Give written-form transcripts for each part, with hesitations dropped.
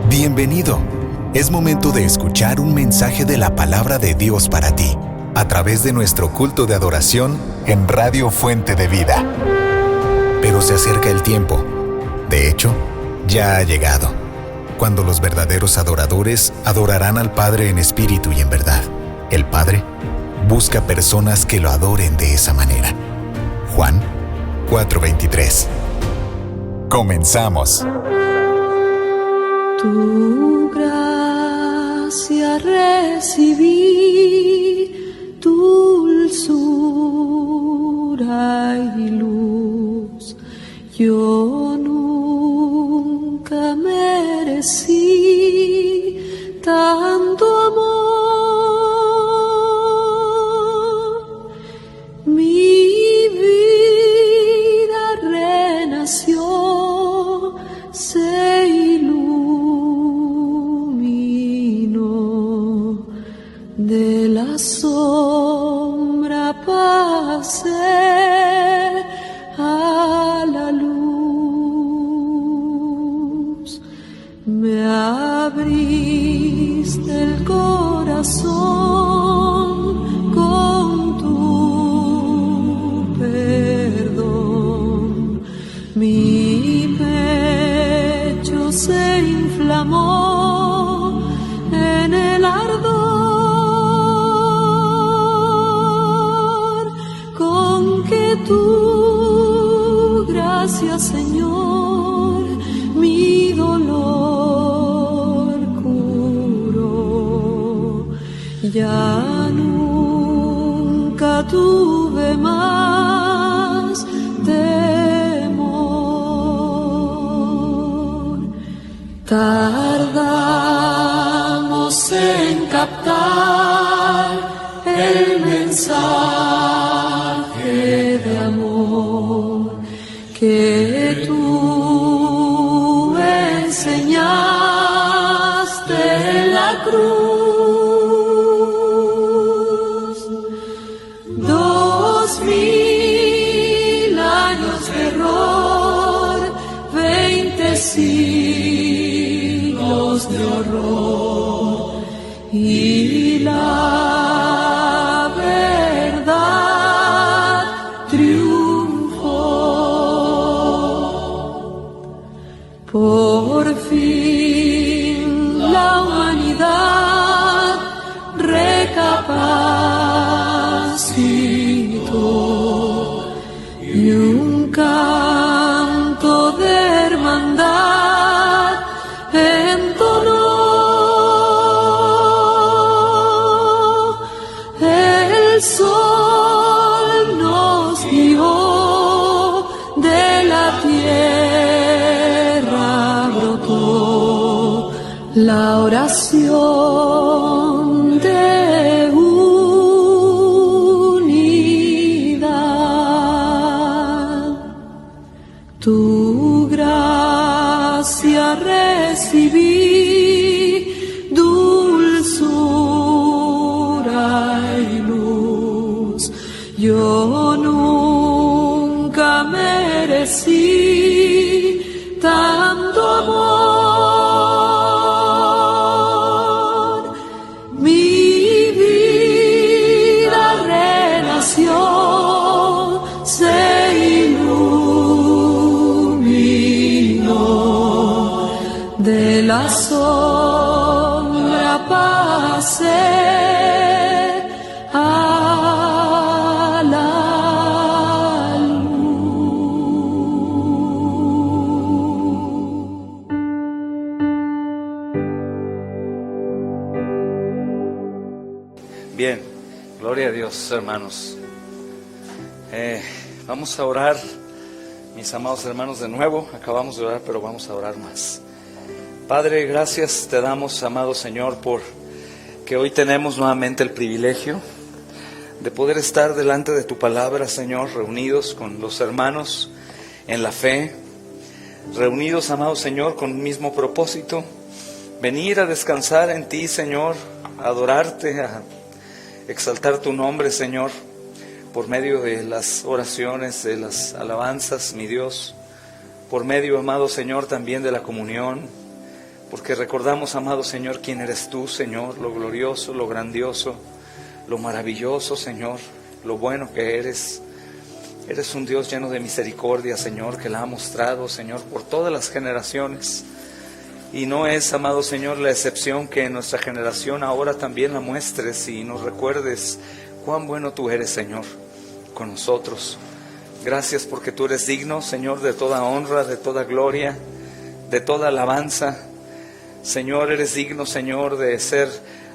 Bienvenido. Es momento de escuchar un mensaje de la palabra de Dios para ti, a través de nuestro culto de adoración en Radio Fuente de Vida. Pero se acerca el tiempo. De hecho, ya ha llegado, cuando los verdaderos adoradores adorarán al Padre en espíritu y en verdad. El Padre busca personas que lo adoren de esa manera. Juan 4:23. Comenzamos. Tu gracia recibí, dulzura y luz. Yo nunca merecí tanto amor. Mi vida renació, se iluminó, de la sombra pasé a la luz. Me abriste el corazón con tu perdón. Mi pecho se inflamó en el ardor con que tu gracia, Señor, mi dolor curó. Ya nunca tuve más temor. Tardamos en captar el mensaje de amor que tú enseñaste en la cruz. 2000 años de error, 20 siglos de horror, y la verdad triunfó. Por fin la humanidad recapacitó y un canto de hermandad entonó. El sol nos guió, de la tierra brotó la oración de unidad. Tu gracia recibí, dulzura y luz. Yo nunca merecí tanto amor. Mi vida renació, se iluminó, de la sombra pasé a la luz. Bien, gloria a Dios, hermanos. Vamos a orar, mis amados hermanos, de nuevo. Acabamos de orar, pero vamos a orar más. Padre, gracias te damos, amado Señor, por que hoy tenemos nuevamente el privilegio de poder estar delante de tu palabra, Señor, reunidos con los hermanos en la fe, reunidos, amado Señor, con un mismo propósito, venir a descansar en ti, Señor, a adorarte, a exaltar tu nombre, Señor, por medio de las oraciones, de las alabanzas, mi Dios, por medio, amado Señor, también de la comunión, porque recordamos, amado Señor, quién eres tú, Señor, lo glorioso, lo grandioso, lo maravilloso, Señor, lo bueno que eres. Eres un Dios lleno de misericordia, Señor, que la ha mostrado, Señor, por todas las generaciones. Y no es, amado Señor, la excepción que en nuestra generación ahora también la muestres y nos recuerdes cuán bueno tú eres, Señor, con nosotros. Gracias porque tú eres digno, Señor, de toda honra, de toda gloria, de toda alabanza. Señor, eres digno, Señor, de ser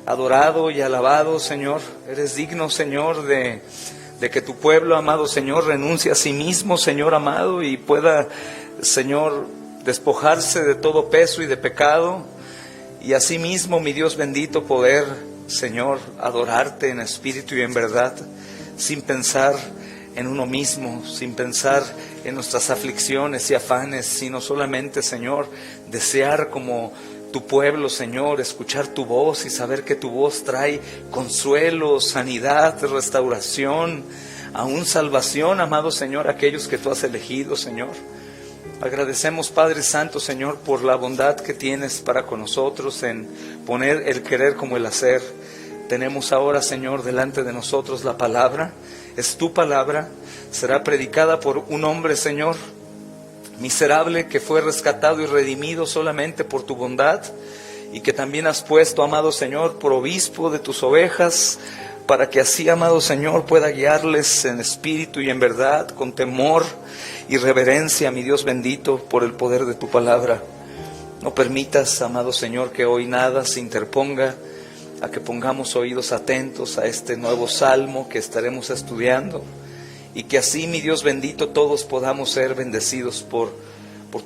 adorado y alabado, Señor. Eres digno, Señor, de que tu pueblo, amado Señor, renuncie a sí mismo, Señor amado, y pueda, Señor, despojarse de todo peso y de pecado, y asimismo, mi Dios bendito, poder, Señor, adorarte en espíritu y en verdad, sin pensar en uno mismo, sin pensar en nuestras aflicciones y afanes, sino solamente, Señor, desear como tu pueblo, Señor, escuchar tu voz y saber que tu voz trae consuelo, sanidad, restauración, aún salvación, amado Señor, a aquellos que tú has elegido, Señor. Agradecemos, Padre Santo, Señor, por la bondad que tienes para con nosotros en poner el querer como el hacer. Tenemos ahora, Señor, delante de nosotros la palabra. Es tu palabra, será predicada por un hombre, Señor, miserable, que fue rescatado y redimido solamente por tu bondad, y que también has puesto, amado Señor, por obispo de tus ovejas, para que así, amado Señor, pueda guiarles en espíritu y en verdad, con temor y reverencia, mi Dios bendito, por el poder de tu palabra. No permitas, amado Señor, que hoy nada se interponga a que pongamos oídos atentos a este nuevo salmo que estaremos estudiando, y que así, mi Dios bendito, todos podamos ser bendecidos por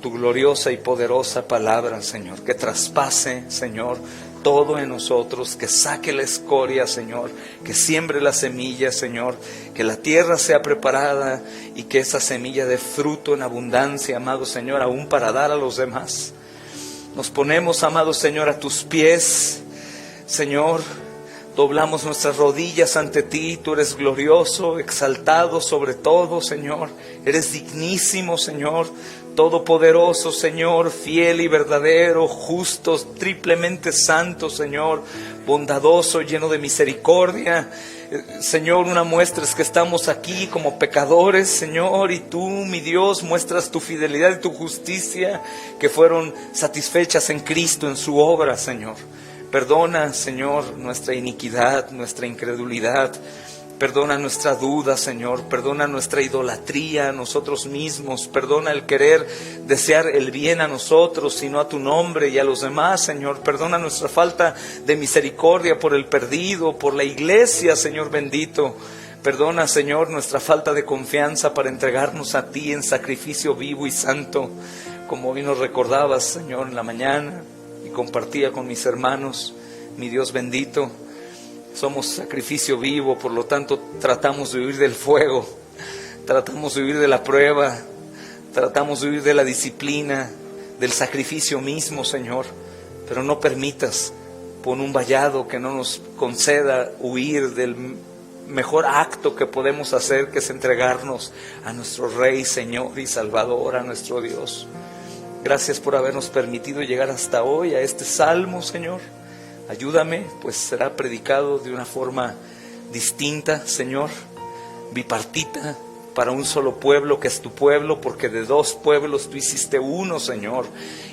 tu gloriosa y poderosa palabra, Señor, que traspase, Señor, todo en nosotros, que saque la escoria, Señor, que siembre la semilla, Señor, que la tierra sea preparada y que esa semilla dé fruto en abundancia, amado Señor, aún para dar a los demás. Nos ponemos, amado Señor, a tus pies, Señor. Doblamos nuestras rodillas ante ti. Tú eres glorioso, exaltado sobre todo, Señor. Eres dignísimo, Señor, todopoderoso, Señor, fiel y verdadero, justo, triplemente santo, Señor, bondadoso, lleno de misericordia. Señor, una muestra es que estamos aquí como pecadores, Señor, y tú, mi Dios, muestras tu fidelidad y tu justicia, que fueron satisfechas en Cristo, en su obra, Señor. Perdona, Señor, nuestra iniquidad, nuestra incredulidad. Perdona nuestra duda, Señor. Perdona nuestra idolatría a nosotros mismos. Perdona el querer desear el bien a nosotros, sino a tu nombre y a los demás, Señor. Perdona nuestra falta de misericordia por el perdido, por la iglesia, Señor bendito. Perdona, Señor, nuestra falta de confianza para entregarnos a ti en sacrificio vivo y santo, como hoy nos recordabas, Señor, en la mañana, y compartía con mis hermanos. Mi Dios bendito, somos sacrificio vivo, por lo tanto tratamos de huir del fuego, tratamos de huir de la prueba, tratamos de huir de la disciplina, del sacrificio mismo, Señor. Pero no permitas, pon un vallado que no nos conceda huir del mejor acto que podemos hacer, que es entregarnos a nuestro Rey, Señor y Salvador, a nuestro Dios. Gracias por habernos permitido llegar hasta hoy a este salmo, Señor. Ayúdame, pues será predicado de una forma distinta, Señor, bipartita, para un solo pueblo que es tu pueblo, porque de dos pueblos tú hiciste uno, Señor,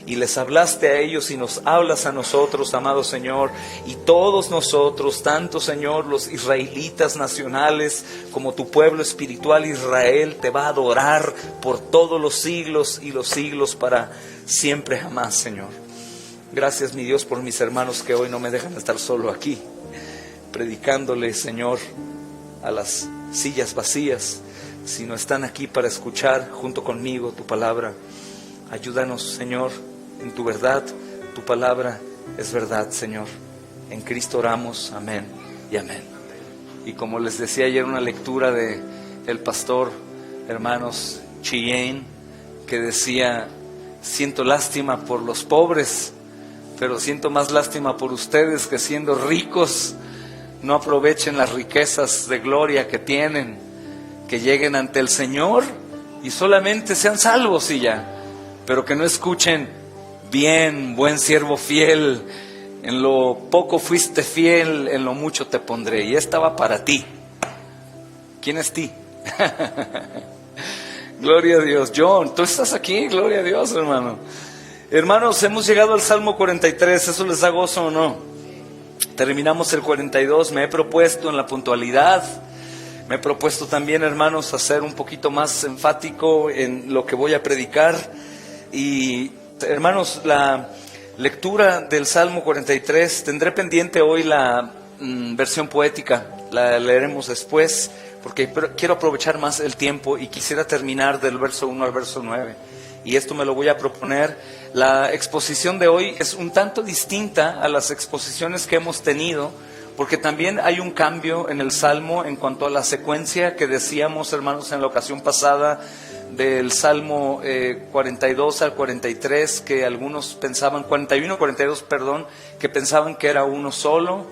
y les hablaste a ellos y nos hablas a nosotros, amado Señor, y todos nosotros, tanto, Señor, los israelitas nacionales como tu pueblo espiritual Israel, te va a adorar por todos los siglos y los siglos, para siempre jamás, Señor. Gracias, mi Dios, por mis hermanos que hoy no me dejan estar solo aquí, predicándole, Señor, a las sillas vacías, sino están aquí para escuchar junto conmigo tu palabra. Ayúdanos, Señor, en tu verdad. Tu palabra es verdad, Señor. En Cristo oramos, amén y amén. Y como les decía ayer, una lectura de el pastor, hermanos, Cheyenne, que decía: siento lástima por los pobres, pero siento más lástima por ustedes, que siendo ricos no aprovechen las riquezas de gloria que tienen, que lleguen ante el Señor y solamente sean salvos y ya. pero que no escuchen: bien, buen siervo fiel, en lo poco fuiste fiel, en lo mucho te pondré. Y esta va para ti. ¿Quién es ti? Gloria a Dios. John, tú estás aquí, gloria a Dios, hermano. Hermanos, hemos llegado al Salmo 43, ¿eso les da gozo o no? Terminamos el 42, me he propuesto en la puntualidad, me he propuesto también, hermanos, a ser un poquito más enfático en lo que voy a predicar. Y, hermanos, la lectura del Salmo 43, tendré pendiente hoy la versión poética, la leeremos después, porque quiero aprovechar más el tiempo y quisiera terminar del verso 1 al verso 9. Y esto me lo voy a proponer. La exposición de hoy es un tanto distinta a las exposiciones que hemos tenido, porque también hay un cambio en el Salmo en cuanto a la secuencia que decíamos, hermanos, en la ocasión pasada, del Salmo 42 al 43, que algunos pensaban, 41, 42, perdón, que pensaban que era uno solo.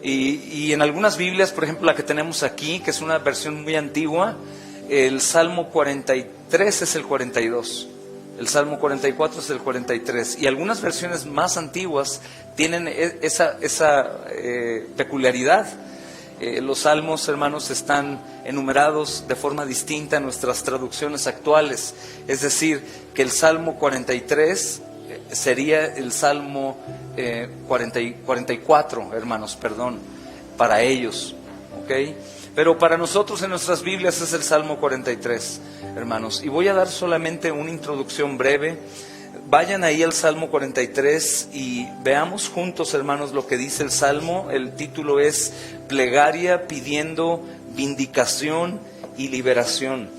Y en algunas Biblias, por ejemplo la que tenemos aquí, que es una versión muy antigua, el Salmo 43 es el 42, el Salmo 44 es el 43, y algunas versiones más antiguas tienen esa peculiaridad. Los salmos, hermanos, están enumerados de forma distinta en nuestras traducciones actuales, es decir, que el Salmo 43 sería el Salmo 44, hermanos, perdón, para ellos, ¿ok? Pero para nosotros en nuestras Biblias es el Salmo 43, hermanos. Y voy a dar solamente una introducción breve. Vayan ahí al Salmo 43 y veamos juntos, hermanos, lo que dice el Salmo. El título es Plegaria pidiendo vindicación y liberación.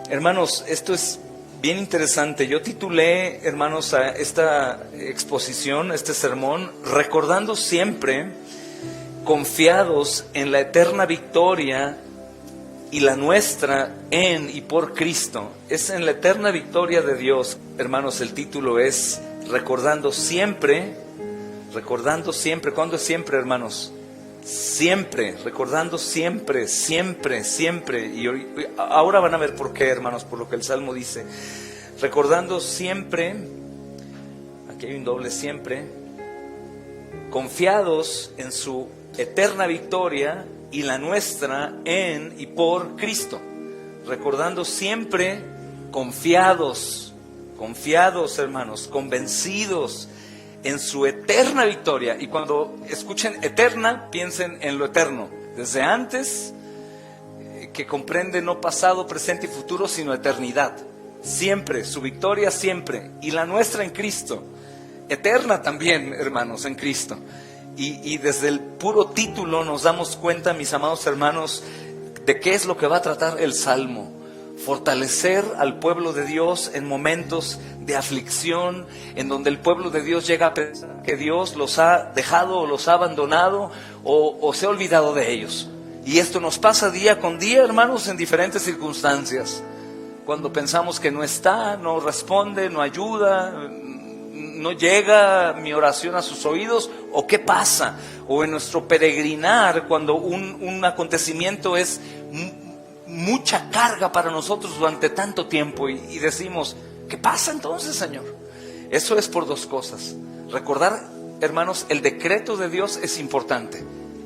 Hermanos, esto es bien interesante. Yo titulé, hermanos, a esta exposición, este sermón, recordando siempre, confiados en la eterna victoria y la nuestra en y por Cristo. Es en la eterna victoria de Dios, hermanos. El título es recordando siempre. ¿Cuándo es siempre, hermanos? Siempre, recordando siempre, siempre, siempre. Y ahora van a ver por qué, hermanos, por lo que el Salmo dice. Recordando siempre, aquí hay un doble siempre, confiados en su eterna victoria y la nuestra en y por Cristo. Recordando siempre, confiados, hermanos, convencidos en su eterna victoria. Y cuando escuchen eterna, piensen en lo eterno, desde antes, que comprende no pasado, presente y futuro, sino eternidad. Siempre, su victoria siempre, y la nuestra en Cristo, eterna también, hermanos, en Cristo. Y desde el puro título nos damos cuenta, mis amados hermanos, de qué es lo que va a tratar el Salmo. Fortalecer al pueblo de Dios en momentos de aflicción, en donde el pueblo de Dios llega a pensar que Dios los ha dejado o los ha abandonado o se ha olvidado de ellos. Y esto nos pasa día con día, hermanos, en diferentes circunstancias. Cuando pensamos que no está, no responde, no ayuda, no llega mi oración a sus oídos, o qué pasa, o en nuestro peregrinar, cuando un acontecimiento es mucha carga para nosotros durante tanto tiempo y decimos, ¿qué pasa entonces, Señor? Eso es por dos cosas. Recordar, hermanos, el decreto de Dios es importante.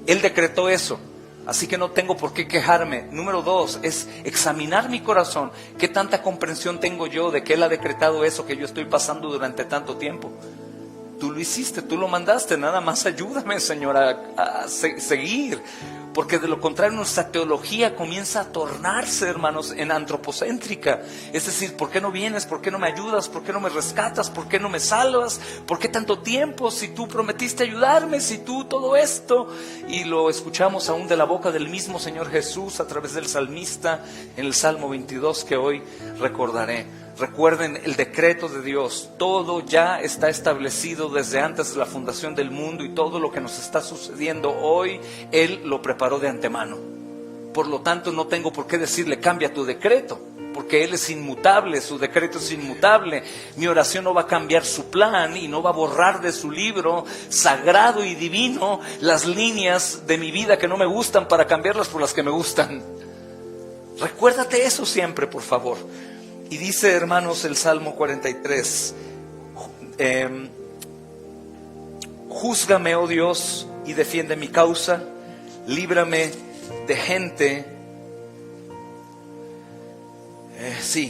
Él decretó eso, así que no tengo por qué quejarme. Número dos, es examinar mi corazón. ¿Qué tanta comprensión tengo yo de que Él ha decretado eso que yo estoy pasando durante tanto tiempo? Tú lo hiciste, tú lo mandaste, nada más ayúdame, Señor, a seguir. Porque de lo contrario nuestra teología comienza a tornarse, hermanos, en antropocéntrica. Es decir, ¿por qué no vienes? ¿Por qué no me ayudas? ¿Por qué no me rescatas? ¿Por qué no me salvas? ¿Por qué tanto tiempo? Si tú prometiste ayudarme, si tú todo esto. Y lo escuchamos aún de la boca del mismo Señor Jesús a través del salmista en el Salmo 22 que hoy recordaré. Recuerden el decreto de Dios, todo ya está establecido desde antes de la fundación del mundo, y todo lo que nos está sucediendo hoy, Él lo preparó de antemano. Por lo tanto, no tengo por qué decirle cambia tu decreto, porque Él es inmutable, su decreto es inmutable. Mi oración no va a cambiar su plan y no va a borrar de su libro sagrado y divino las líneas de mi vida que no me gustan para cambiarlas por las que me gustan. Recuérdate eso siempre, por favor. Y dice, hermanos, el Salmo 43, júzgame, oh Dios, y defiende mi causa, líbrame de gente,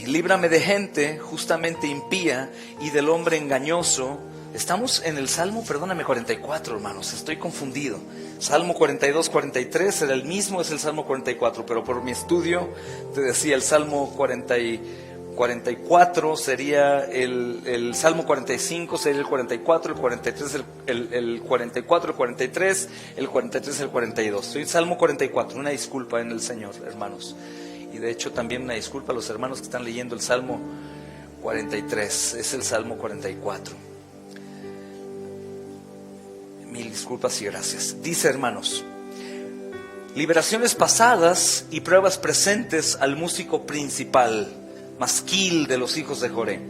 líbrame de gente justamente impía y del hombre engañoso. Estamos en el Salmo, 44, hermanos, estoy confundido. Salmo 42, 43 era el mismo, es el Salmo 44, pero por mi estudio te decía el Salmo 44 sería el Salmo 45, sería el 44, el 43, el 44, el 43, el 43, el 42. Soy Salmo 44, una disculpa en el Señor, hermanos. Y de hecho también una disculpa a los hermanos que están leyendo el Salmo 43, es el Salmo 44. Mil disculpas y gracias. Dice, hermanos, liberaciones pasadas y pruebas presentes al músico principal, masquil de los hijos de Coré.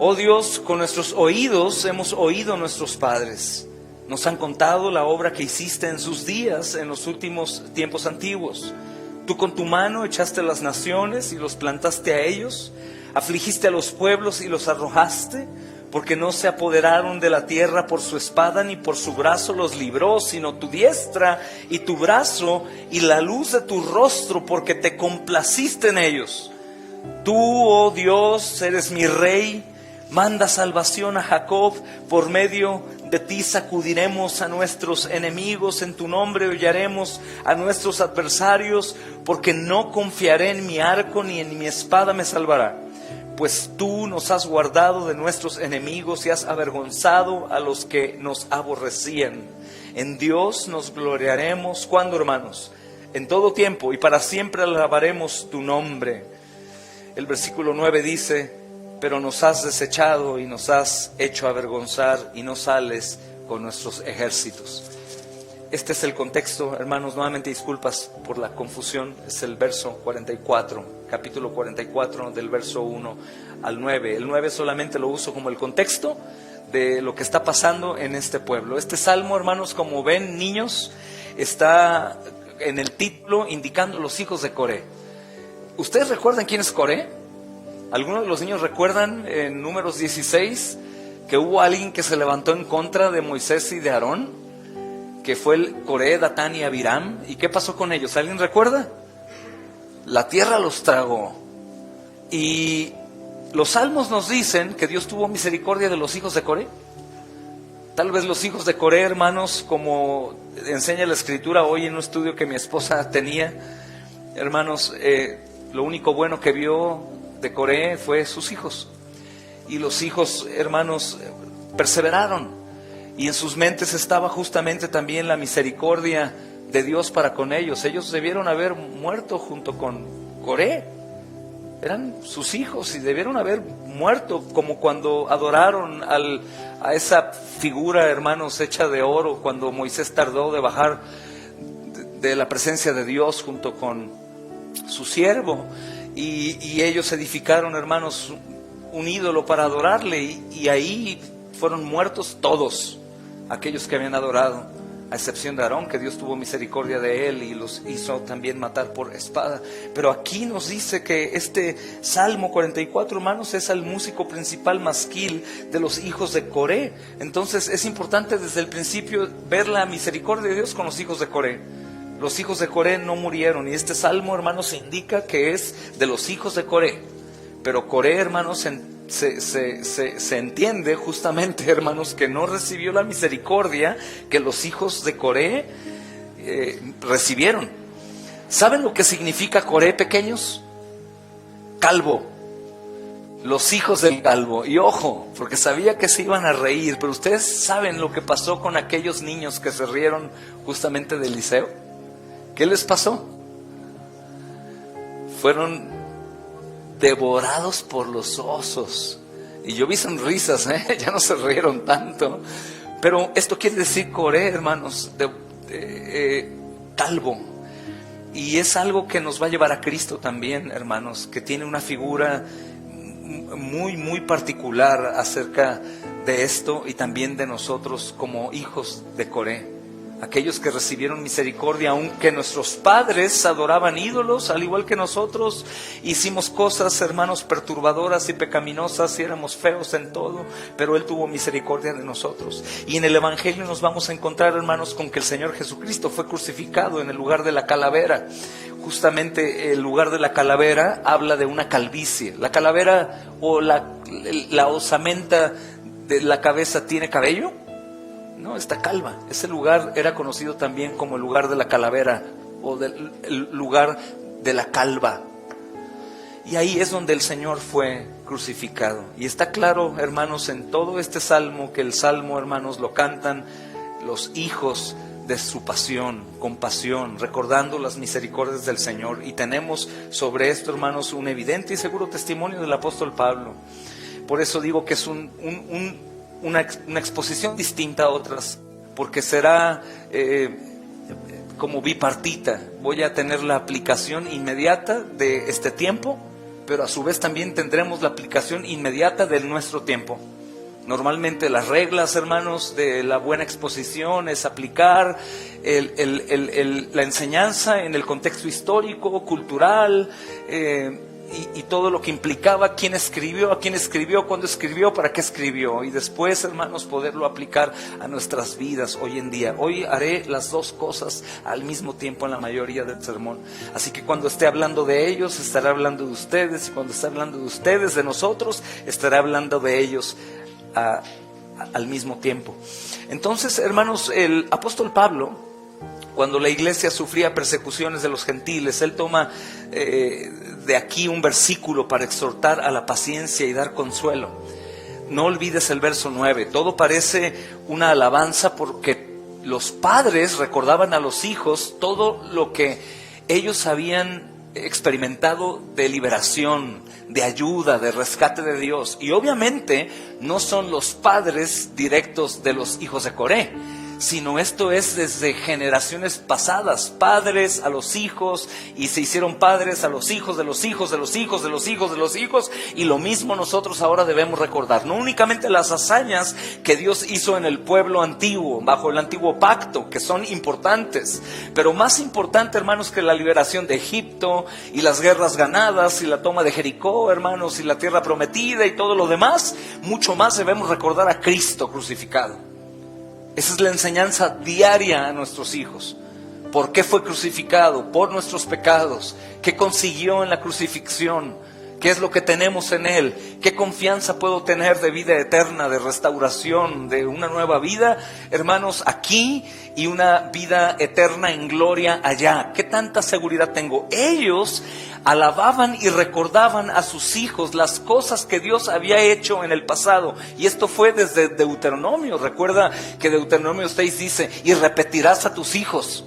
Oh Dios, con nuestros oídos hemos oído a nuestros padres. Nos han contado la obra que hiciste en sus días, en los últimos tiempos antiguos. Tú con tu mano echaste las naciones y los plantaste a ellos. Afligiste a los pueblos y los arrojaste, porque no se apoderaron de la tierra por su espada ni por su brazo los libró, sino tu diestra y tu brazo y la luz de tu rostro, porque te complaciste en ellos. Tú, oh Dios, eres mi rey, manda salvación a Jacob, por medio de ti sacudiremos a nuestros enemigos, en tu nombre hollaremos a nuestros adversarios, porque no confiaré en mi arco ni en mi espada me salvará. Pues tú nos has guardado de nuestros enemigos y has avergonzado a los que nos aborrecían. En Dios nos gloriaremos, ¿cuándo, hermanos? En todo tiempo, y para siempre alabaremos tu nombre. El versículo 9 dice, pero nos has desechado y nos has hecho avergonzar y no sales con nuestros ejércitos. Este es el contexto, hermanos, nuevamente disculpas por la confusión, es el verso 44, capítulo 44 del verso 1 al 9. El 9 solamente lo uso como el contexto de lo que está pasando en este pueblo. Este salmo, hermanos, como ven, niños, está en el título indicando los hijos de Coré. ¿Ustedes recuerdan quién es Coré? ¿Algunos de los niños recuerdan en Números 16 que hubo alguien que se levantó en contra de Moisés y de Aarón? Que fue el Coré, Datán y Abiram. ¿Y qué pasó con ellos? ¿Alguien recuerda? La tierra los tragó. Y los salmos nos dicen que Dios tuvo misericordia de los hijos de Coré. Tal vez los hijos de Coré, hermanos, como enseña la escritura hoy en un estudio que mi esposa tenía, hermanos, lo único bueno que vio de Coré fue sus hijos. Y los hijos, hermanos, perseveraron. Y en sus mentes estaba justamente también la misericordia de Dios para con ellos. Ellos debieron haber muerto junto con Coré. Eran sus hijos y debieron haber muerto, como cuando adoraron a esa figura, hermanos, hecha de oro, cuando Moisés tardó de bajar de la presencia de Dios junto con su siervo. Y ellos edificaron, hermanos, un ídolo para adorarle. Y ahí fueron muertos todos aquellos que habían adorado, a excepción de Aarón, que Dios tuvo misericordia de él y los hizo también matar por espada. Pero aquí nos dice que este Salmo 44, hermanos, es el músico principal masquil de los hijos de Coré. Entonces es importante desde el principio ver la misericordia de Dios con los hijos de Coré. Los hijos de Coré no murieron, y este Salmo, hermanos, indica que es de los hijos de Coré. Pero Coré, hermanos, se entiende justamente, hermanos, que no recibió la misericordia que los hijos de Coré recibieron. ¿Saben lo que significa Coré, pequeños? Calvo. Los hijos del calvo. Y ojo, porque sabía que se iban a reír, pero ustedes saben lo que pasó con aquellos niños que se rieron justamente de Eliseo. ¿Qué les pasó? Fueron devorados por los osos. Y yo vi sonrisas, ya no se rieron tanto. Pero esto quiere decir Coré, hermanos, calvo. Y es algo que nos va a llevar a Cristo también, hermanos, que tiene una figura muy, muy particular acerca de esto y también de nosotros como hijos de Coré. aquellos que recibieron misericordia, aunque nuestros padres adoraban ídolos, al igual que nosotros, hicimos cosas, hermanos, perturbadoras y pecaminosas y éramos feos en todo, pero Él tuvo misericordia de nosotros. Y en el Evangelio nos vamos a encontrar, hermanos, con que el Señor Jesucristo fue crucificado en el lugar de la calavera. Justamente el lugar de la calavera habla de una calvicie. La calavera o la osamenta de la cabeza tiene cabello. No, está calva. Ese lugar era conocido también como el lugar de la calavera o el lugar de la calva. Y ahí es donde el Señor fue crucificado. Y está claro, hermanos, en todo este salmo, que el salmo, hermanos, lo cantan los hijos de su pasión, con pasión, recordando las misericordias del Señor. Y tenemos sobre esto, hermanos, un evidente y seguro testimonio del apóstol Pablo. Por eso digo que es una exposición distinta a otras, porque será como bipartita. Voy a tener la aplicación inmediata de este tiempo, pero a su vez también tendremos la aplicación inmediata de nuestro tiempo. Normalmente las reglas, hermanos, de la buena exposición es aplicar la enseñanza en el contexto histórico, cultural, y todo lo que implicaba quién escribió, a quién escribió, cuándo escribió, para qué escribió, y después, hermanos, poderlo aplicar a nuestras vidas hoy en día. Hoy haré las dos cosas al mismo tiempo en la mayoría del sermón. Así que cuando esté hablando de ellos, estaré hablando de ustedes, y cuando esté hablando de ustedes, de nosotros, estaré hablando de ellos al mismo tiempo. Entonces, hermanos, el apóstol Pablo, cuando la iglesia sufría persecuciones de los gentiles, él toma de aquí un versículo para exhortar a la paciencia y dar consuelo. No olvides el verso 9. Todo parece una alabanza porque los padres recordaban a los hijos todo lo que ellos habían experimentado de liberación, de ayuda, de rescate de Dios. Y obviamente no son los padres directos de los hijos de Coré, sino esto es desde generaciones pasadas, padres a los hijos, y se hicieron padres a los hijos de los hijos de los hijos de los hijos de los hijos, y lo mismo nosotros ahora debemos recordar, no únicamente las hazañas que Dios hizo en el pueblo antiguo, bajo el antiguo pacto, que son importantes, pero más importante, hermanos, que la liberación de Egipto, y las guerras ganadas, y la toma de Jericó, hermanos, y la tierra prometida, y todo lo demás, mucho más debemos recordar a Cristo crucificado. Esa es la enseñanza diaria a nuestros hijos. ¿Por qué fue crucificado? Por nuestros pecados. ¿Qué consiguió en la crucifixión? ¿Qué es lo que tenemos en Él? ¿Qué confianza puedo tener de vida eterna, de restauración, de una nueva vida, hermanos, aquí, y una vida eterna en gloria allá? ¿Qué tanta seguridad tengo? Ellos alababan y recordaban a sus hijos las cosas que Dios había hecho en el pasado. Y esto fue desde Deuteronomio. Recuerda que Deuteronomio 6 dice: y repetirás a tus hijos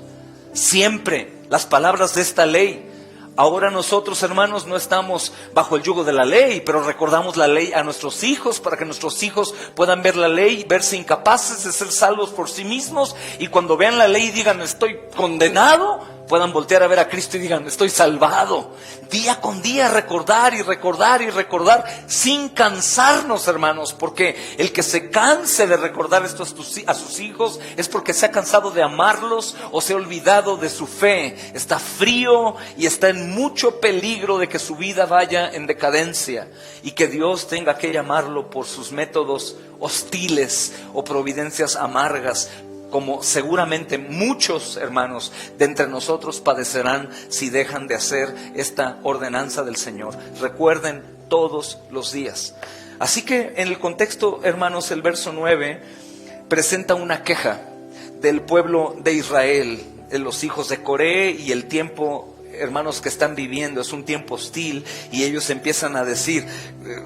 siempre las palabras de esta ley. Ahora nosotros, hermanos, no estamos bajo el yugo de la ley, pero recordamos la ley a nuestros hijos para que nuestros hijos puedan ver la ley, verse incapaces de ser salvos por sí mismos, y cuando vean la ley y digan estoy condenado, puedan voltear a ver a Cristo y digan estoy salvado. Día con día recordar y recordar y recordar sin cansarnos, hermanos, porque el que se canse de recordar esto a sus hijos es porque se ha cansado de amarlos o se ha olvidado de su fe. Está frío y está en mucho peligro de que su vida vaya en decadencia y que Dios tenga que llamarlo por sus métodos hostiles o providencias amargas, como seguramente muchos, hermanos, de entre nosotros padecerán si dejan de hacer esta ordenanza del Señor. Recuerden todos los días. Así que en el contexto, hermanos, el verso 9 presenta una queja del pueblo de Israel, de los hijos de Coré, y el tiempo, hermanos, que están viviendo es un tiempo hostil, y ellos empiezan a decir,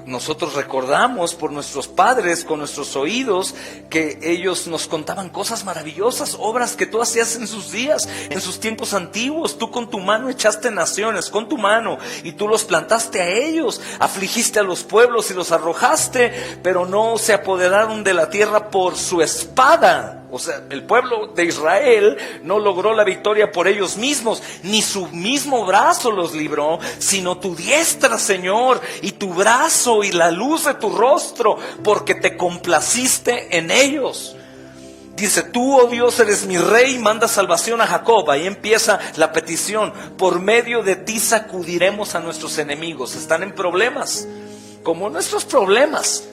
nosotros recordamos por nuestros padres, con nuestros oídos, que ellos nos contaban cosas maravillosas, obras que tú hacías en sus días, en sus tiempos antiguos. Tú con tu mano echaste naciones, con tu mano, y tú los plantaste a ellos, afligiste a los pueblos y los arrojaste, pero no se apoderaron de la tierra por su espada. O sea, el pueblo de Israel no logró la victoria por ellos mismos, ni su mismo brazo los libró, sino tu diestra, Señor, y tu brazo y la luz de tu rostro, porque te complaciste en ellos. Dice, tú, oh Dios, eres mi rey, manda salvación a Jacob. Ahí empieza la petición. Por medio de ti sacudiremos a nuestros enemigos. Están en problemas, como nuestros problemas.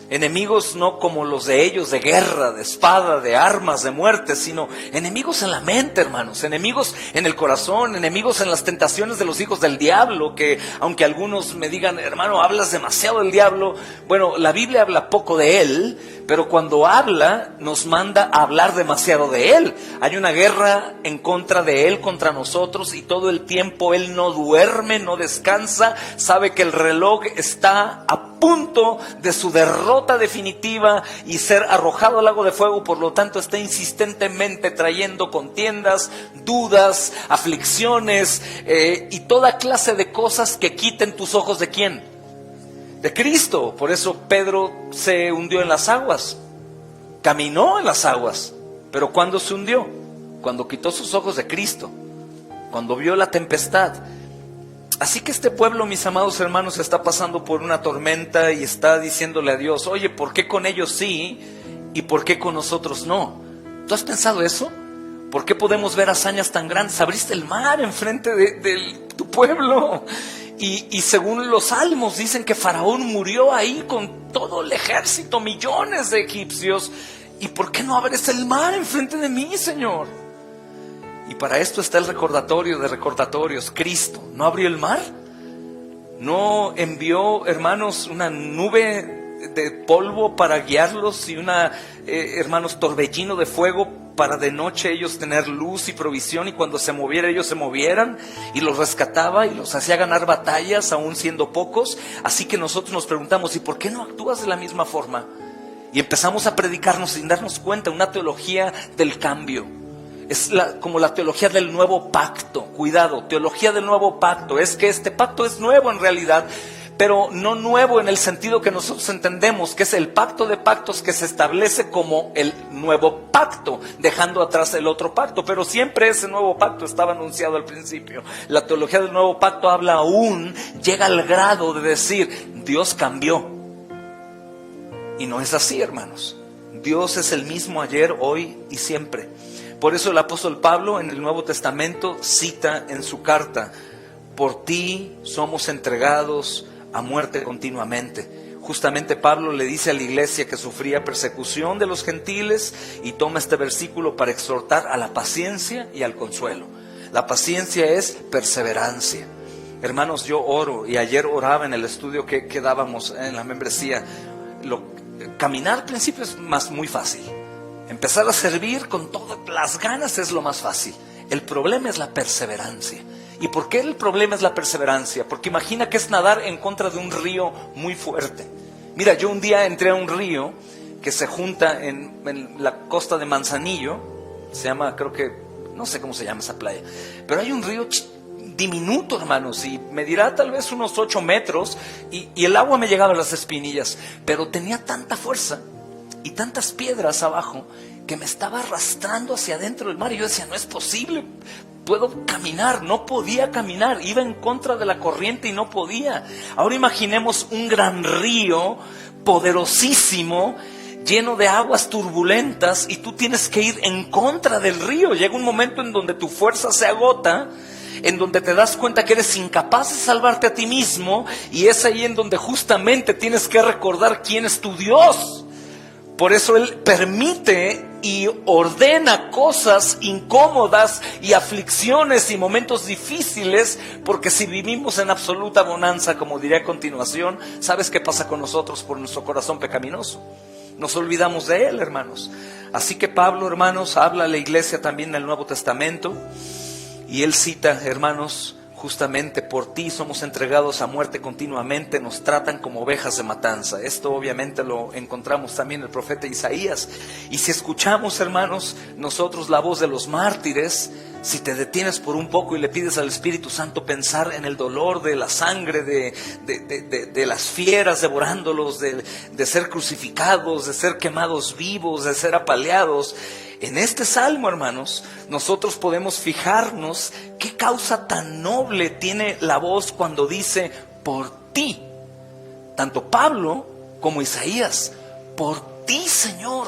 Enemigos no como los de ellos, de guerra, de espada, de armas, de muerte, sino enemigos en la mente, hermanos, enemigos en el corazón, enemigos en las tentaciones de los hijos del diablo, que aunque algunos me digan, hermano, hablas demasiado del diablo. Bueno, la Biblia habla poco de él, pero cuando habla, nos manda a hablar demasiado de él. Hay una guerra en contra de él, contra nosotros, y todo el tiempo él no duerme, no descansa, sabe que el reloj está a punto de su derrota definitiva y ser arrojado al lago de fuego. Por lo tanto, está insistentemente trayendo contiendas, dudas, aflicciones y toda clase de cosas que quiten tus ojos ¿de quién? De Cristo. Por eso Pedro se hundió en las aguas, caminó en las aguas, pero ¿cuándo se hundió? Cuando quitó sus ojos de Cristo, cuando vio la tempestad. Así que este pueblo, mis amados hermanos, está pasando por una tormenta y está diciéndole a Dios, oye, ¿por qué con ellos sí y por qué con nosotros no? ¿Tú has pensado eso? ¿Por qué podemos ver hazañas tan grandes? Abriste el mar enfrente de tu pueblo. Y según los salmos dicen que Faraón murió ahí con todo el ejército, millones de egipcios. ¿Y por qué no abres el mar enfrente de mí, Señor? Y para esto está el recordatorio de recordatorios. Cristo no abrió el mar, no envió, hermanos, una nube de polvo para guiarlos y hermanos, torbellino de fuego para de noche ellos tener luz y provisión, y cuando se moviera ellos se movieran, y los rescataba y los hacía ganar batallas aún siendo pocos. Así que nosotros nos preguntamos, ¿y por qué no actúas de la misma forma? Y empezamos a predicarnos sin darnos cuenta, una teología del cambio. Es como la teología del nuevo pacto. Cuidado, teología del nuevo pacto. Es que este pacto es nuevo en realidad, pero no nuevo en el sentido que nosotros entendemos, que es el pacto de pactos que se establece como el nuevo pacto, dejando atrás el otro pacto. Pero siempre ese nuevo pacto estaba anunciado al principio. La teología del nuevo pacto habla aún, llega al grado de decir, Dios cambió. Y no es así, hermanos. Dios es el mismo ayer, hoy y siempre. Por eso el apóstol Pablo en el Nuevo Testamento cita en su carta, por ti somos entregados a muerte continuamente. Justamente Pablo le dice a la iglesia que sufría persecución de los gentiles y toma este versículo para exhortar a la paciencia y al consuelo. La paciencia es perseverancia. Hermanos, yo oro, y ayer oraba en el estudio que dábamos en la membresía. Caminar al principio es muy fácil. Empezar a servir con todas las ganas es lo más fácil. El problema es la perseverancia. ¿Y por qué el problema es la perseverancia? Porque imagina que es nadar en contra de un río muy fuerte. Mira, yo un día entré a un río que se junta en la costa de Manzanillo. Se llama, creo que, no sé cómo se llama esa playa, pero hay un río diminuto, hermanos, y medirá tal vez unos 8 metros, y el agua me llegaba a las espinillas, pero tenía tanta fuerza y tantas piedras abajo que me estaba arrastrando hacia adentro del mar. Y yo decía, no es posible, puedo caminar. No podía caminar, iba en contra de la corriente y no podía. Ahora imaginemos un gran río poderosísimo, lleno de aguas turbulentas, y tú tienes que ir en contra del río. Llega un momento en donde tu fuerza se agota, en donde te das cuenta que eres incapaz de salvarte a ti mismo, y es ahí en donde justamente tienes que recordar quién es tu Dios. Por eso Él permite y ordena cosas incómodas y aflicciones y momentos difíciles, porque si vivimos en absoluta bonanza, como diré a continuación, ¿sabes qué pasa con nosotros por nuestro corazón pecaminoso? Nos olvidamos de Él, hermanos. Así que Pablo, hermanos, habla a la iglesia también en el Nuevo Testamento, y él cita, hermanos, justamente por ti somos entregados a muerte continuamente, nos tratan como ovejas de matanza. Esto obviamente lo encontramos también en el profeta Isaías. Y si escuchamos, hermanos, nosotros la voz de los mártires, si te detienes por un poco y le pides al Espíritu Santo pensar en el dolor de la sangre de las fieras devorándolos, de ser crucificados, de ser quemados vivos, de ser apaleados, en este salmo, hermanos, nosotros podemos fijarnos qué causa tan noble tiene la voz cuando dice por ti. Tanto Pablo como Isaías, por ti, Señor.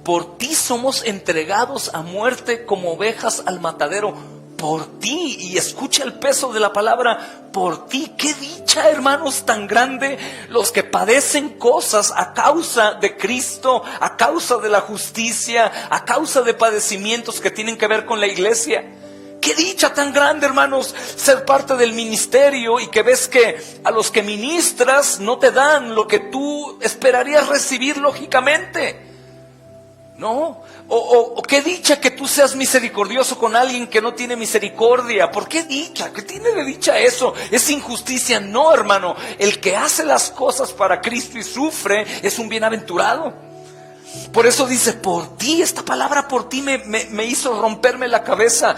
Por ti somos entregados a muerte como ovejas al matadero. Por ti, y escucha el peso de la palabra, por ti. Qué dicha, hermanos, tan grande los que padecen cosas a causa de Cristo, a causa de la justicia, a causa de padecimientos que tienen que ver con la iglesia. Qué dicha tan grande, hermanos, ser parte del ministerio y que ves que a los que ministras no te dan lo que tú esperarías recibir lógicamente. ¿No? O qué dicha que tú seas misericordioso con alguien que no tiene misericordia. ¿Por qué dicha? ¿Qué tiene de dicha eso? ¿Es injusticia? No, hermano. El que hace las cosas para Cristo y sufre es un bienaventurado. Por eso dice, por ti. Esta palabra por ti me hizo romperme la cabeza.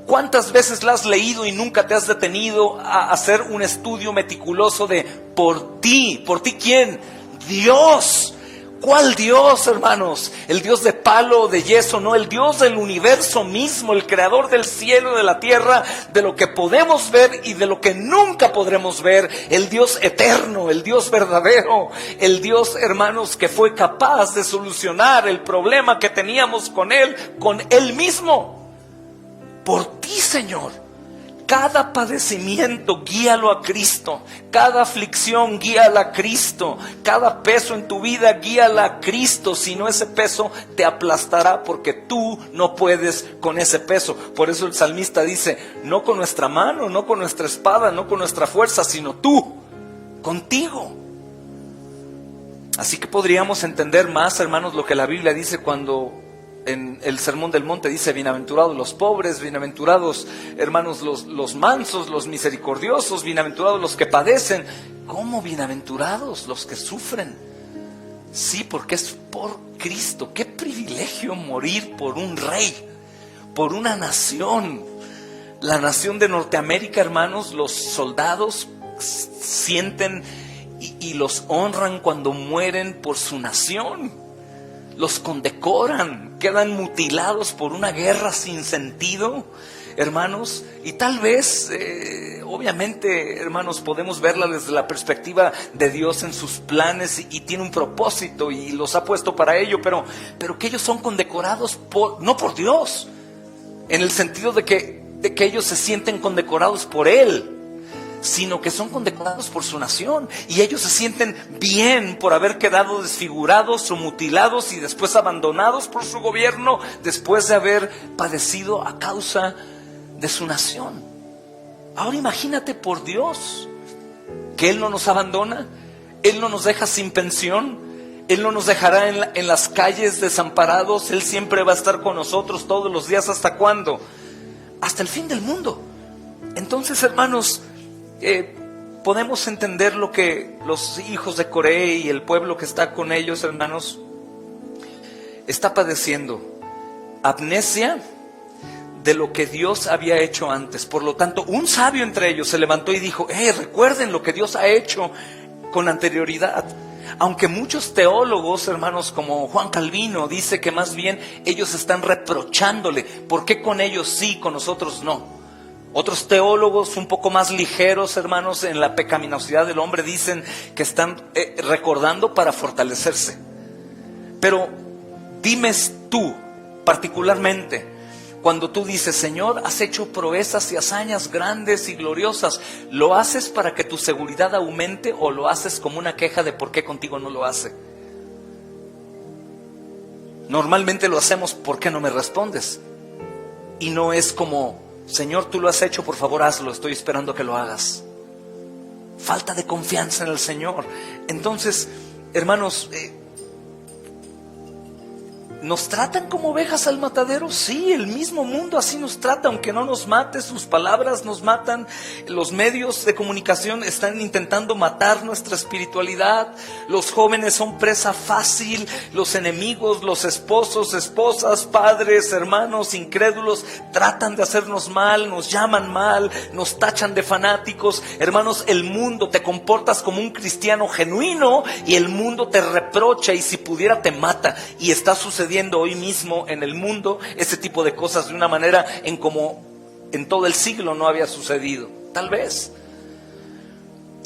¿Cuántas veces la has leído y nunca te has detenido a hacer un estudio meticuloso de por ti? ¿Por ti quién? Dios. ¿Cuál Dios, hermanos? El Dios de palo o de yeso, no, el Dios del universo mismo, el creador del cielo y de la tierra, de lo que podemos ver y de lo que nunca podremos ver, el Dios eterno, el Dios verdadero, el Dios, hermanos, que fue capaz de solucionar el problema que teníamos con Él mismo. Por ti, Señor. Cada padecimiento, guíalo a Cristo. Cada aflicción, guíala a Cristo. Cada peso en tu vida, guíala a Cristo. Si no, ese peso te aplastará porque tú no puedes con ese peso. Por eso el salmista dice, no con nuestra mano, no con nuestra espada, no con nuestra fuerza, sino tú, contigo. Así que podríamos entender más, hermanos, lo que la Biblia dice cuando en el Sermón del Monte dice, bienaventurados los pobres, bienaventurados, hermanos, los mansos, los misericordiosos, bienaventurados los que padecen. ¿Cómo bienaventurados los que sufren? Sí, porque es por Cristo. Qué privilegio morir por un rey, por una nación. La nación de Norteamérica, hermanos, los soldados sienten y los honran cuando mueren por su nación. Los condecoran, quedan mutilados por una guerra sin sentido, hermanos, y tal vez, obviamente, hermanos, podemos verla desde la perspectiva de Dios en sus planes y tiene un propósito y los ha puesto para ello, pero que ellos son condecorados no por Dios, en el sentido de que ellos se sienten condecorados por Él, sino que son condecorados por su nación y ellos se sienten bien por haber quedado desfigurados o mutilados y después abandonados por su gobierno después de haber padecido a causa de su nación. Ahora imagínate por Dios que Él no nos abandona, Él no nos deja sin pensión, Él no nos dejará en las calles desamparados, Él siempre va a estar con nosotros todos los días. ¿Hasta cuándo? Hasta el fin del mundo. Entonces, hermanos, podemos entender lo que los hijos de Coré y el pueblo que está con ellos, hermanos, está padeciendo. Amnesia de lo que Dios había hecho antes. Por lo tanto, un sabio entre ellos se levantó y dijo, recuerden lo que Dios ha hecho con anterioridad. Aunque muchos teólogos, hermanos, como Juan Calvino, dice que más bien ellos están reprochándole. ¿Por qué con ellos sí, con nosotros no? Otros teólogos un poco más ligeros, hermanos, en la pecaminosidad del hombre, dicen que están recordando para fortalecerse. Pero dime tú, particularmente, cuando tú dices, Señor, has hecho proezas y hazañas grandes y gloriosas, ¿lo haces para que tu seguridad aumente o lo haces como una queja de por qué contigo no lo hace? Normalmente lo hacemos, ¿por qué no me respondes? Y no es como, Señor, tú lo has hecho, por favor hazlo, estoy esperando que lo hagas. Falta de confianza en el Señor. Entonces, hermanos, ¿nos tratan como ovejas al matadero? Sí, el mismo mundo así nos trata, aunque no nos mate, sus palabras nos matan. Los medios de comunicación están intentando matar nuestra espiritualidad. Los jóvenes son presa fácil, los enemigos, los esposos, esposas, padres, hermanos, incrédulos, tratan de hacernos mal, nos llaman mal, nos tachan de fanáticos. Hermanos, el mundo, te comportas como un cristiano genuino y el mundo te reprocha y si pudiera te mata. Y está sucediendo hoy mismo en el mundo ese tipo de cosas de una manera en como en todo el siglo no había sucedido, tal vez.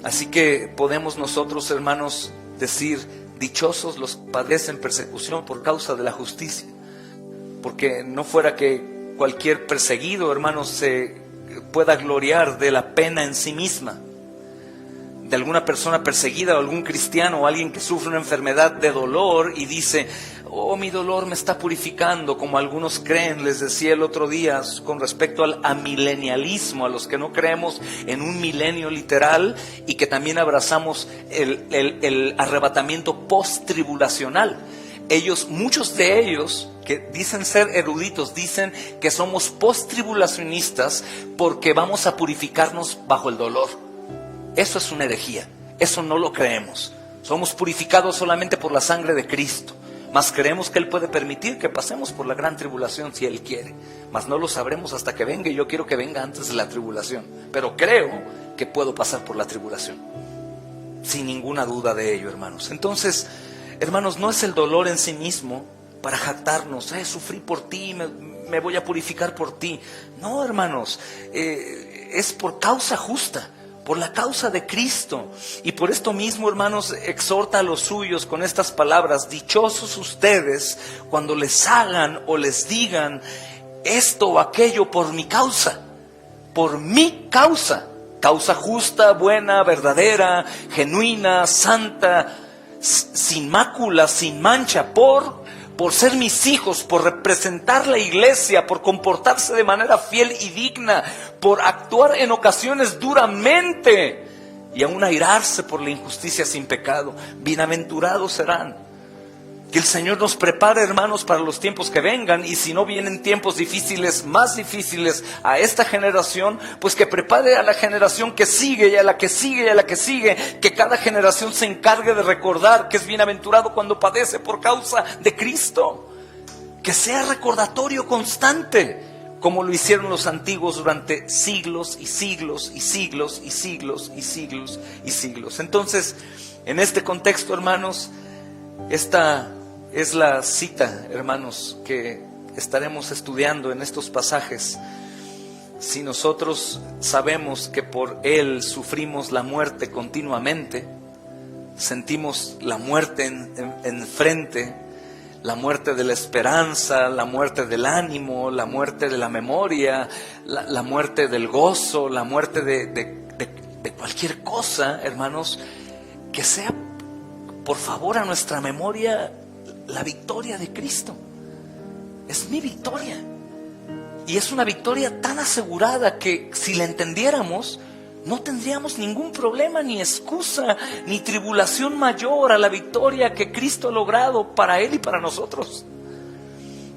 Así que podemos nosotros, hermanos, decir, Dichosos los que padecen persecución por causa de la justicia, porque no fuera que cualquier perseguido, hermanos, se pueda gloriar de la pena en sí misma, de alguna persona perseguida o algún cristiano o alguien que sufre una enfermedad de dolor y dice: oh, mi dolor me está purificando, como algunos creen. Les decía el otro día con respecto al amilenialismo, a los que no creemos en un milenio literal y que también abrazamos el arrebatamiento post-tribulacional. Muchos de ellos que dicen ser eruditos, dicen que somos post-tribulacionistas porque vamos a purificarnos bajo el dolor. Eso es una herejía, eso no lo creemos. Somos purificados solamente por la sangre de Cristo, mas creemos que Él puede permitir que pasemos por la gran tribulación si Él quiere, mas no lo sabremos hasta que venga, y yo quiero que venga antes de la tribulación, pero creo que puedo pasar por la tribulación, sin ninguna duda de ello, hermanos. Entonces, hermanos, no es el dolor en sí mismo para jactarnos: sufrí por ti, me voy a purificar por ti. No, hermanos, es por causa justa, por la causa de Cristo. Y por esto mismo, hermanos, exhorta a los suyos con estas palabras: dichosos ustedes cuando les hagan o les digan esto o aquello por mi causa. Por mi causa. Causa justa, buena, verdadera, genuina, santa, sin mácula, sin mancha, por ser mis hijos, por representar la iglesia, por comportarse de manera fiel y digna, por actuar en ocasiones duramente y aún airarse por la injusticia sin pecado. Bienaventurados serán. Que el Señor nos prepare, hermanos, para los tiempos que vengan, y si no vienen tiempos difíciles, más difíciles a esta generación, pues que prepare a la generación que sigue y a la que sigue y a la que sigue, que cada generación se encargue de recordar que es bienaventurado cuando padece por causa de Cristo. Que sea recordatorio constante, como lo hicieron los antiguos durante siglos y siglos y siglos y siglos y siglos y siglos. Entonces, en este contexto, hermanos, esta es la cita, hermanos, que estaremos estudiando en estos pasajes. Si nosotros sabemos que por Él sufrimos la muerte continuamente, sentimos la muerte enfrente, la muerte de la esperanza, la muerte del ánimo, la muerte de la memoria, la muerte del gozo, la muerte de cualquier cosa, hermanos, que sea por favor a nuestra memoria la victoria de Cristo. Es mi victoria, y es una victoria tan asegurada que si la entendiéramos no tendríamos ningún problema, ni excusa, ni tribulación mayor a la victoria que Cristo ha logrado para Él y para nosotros.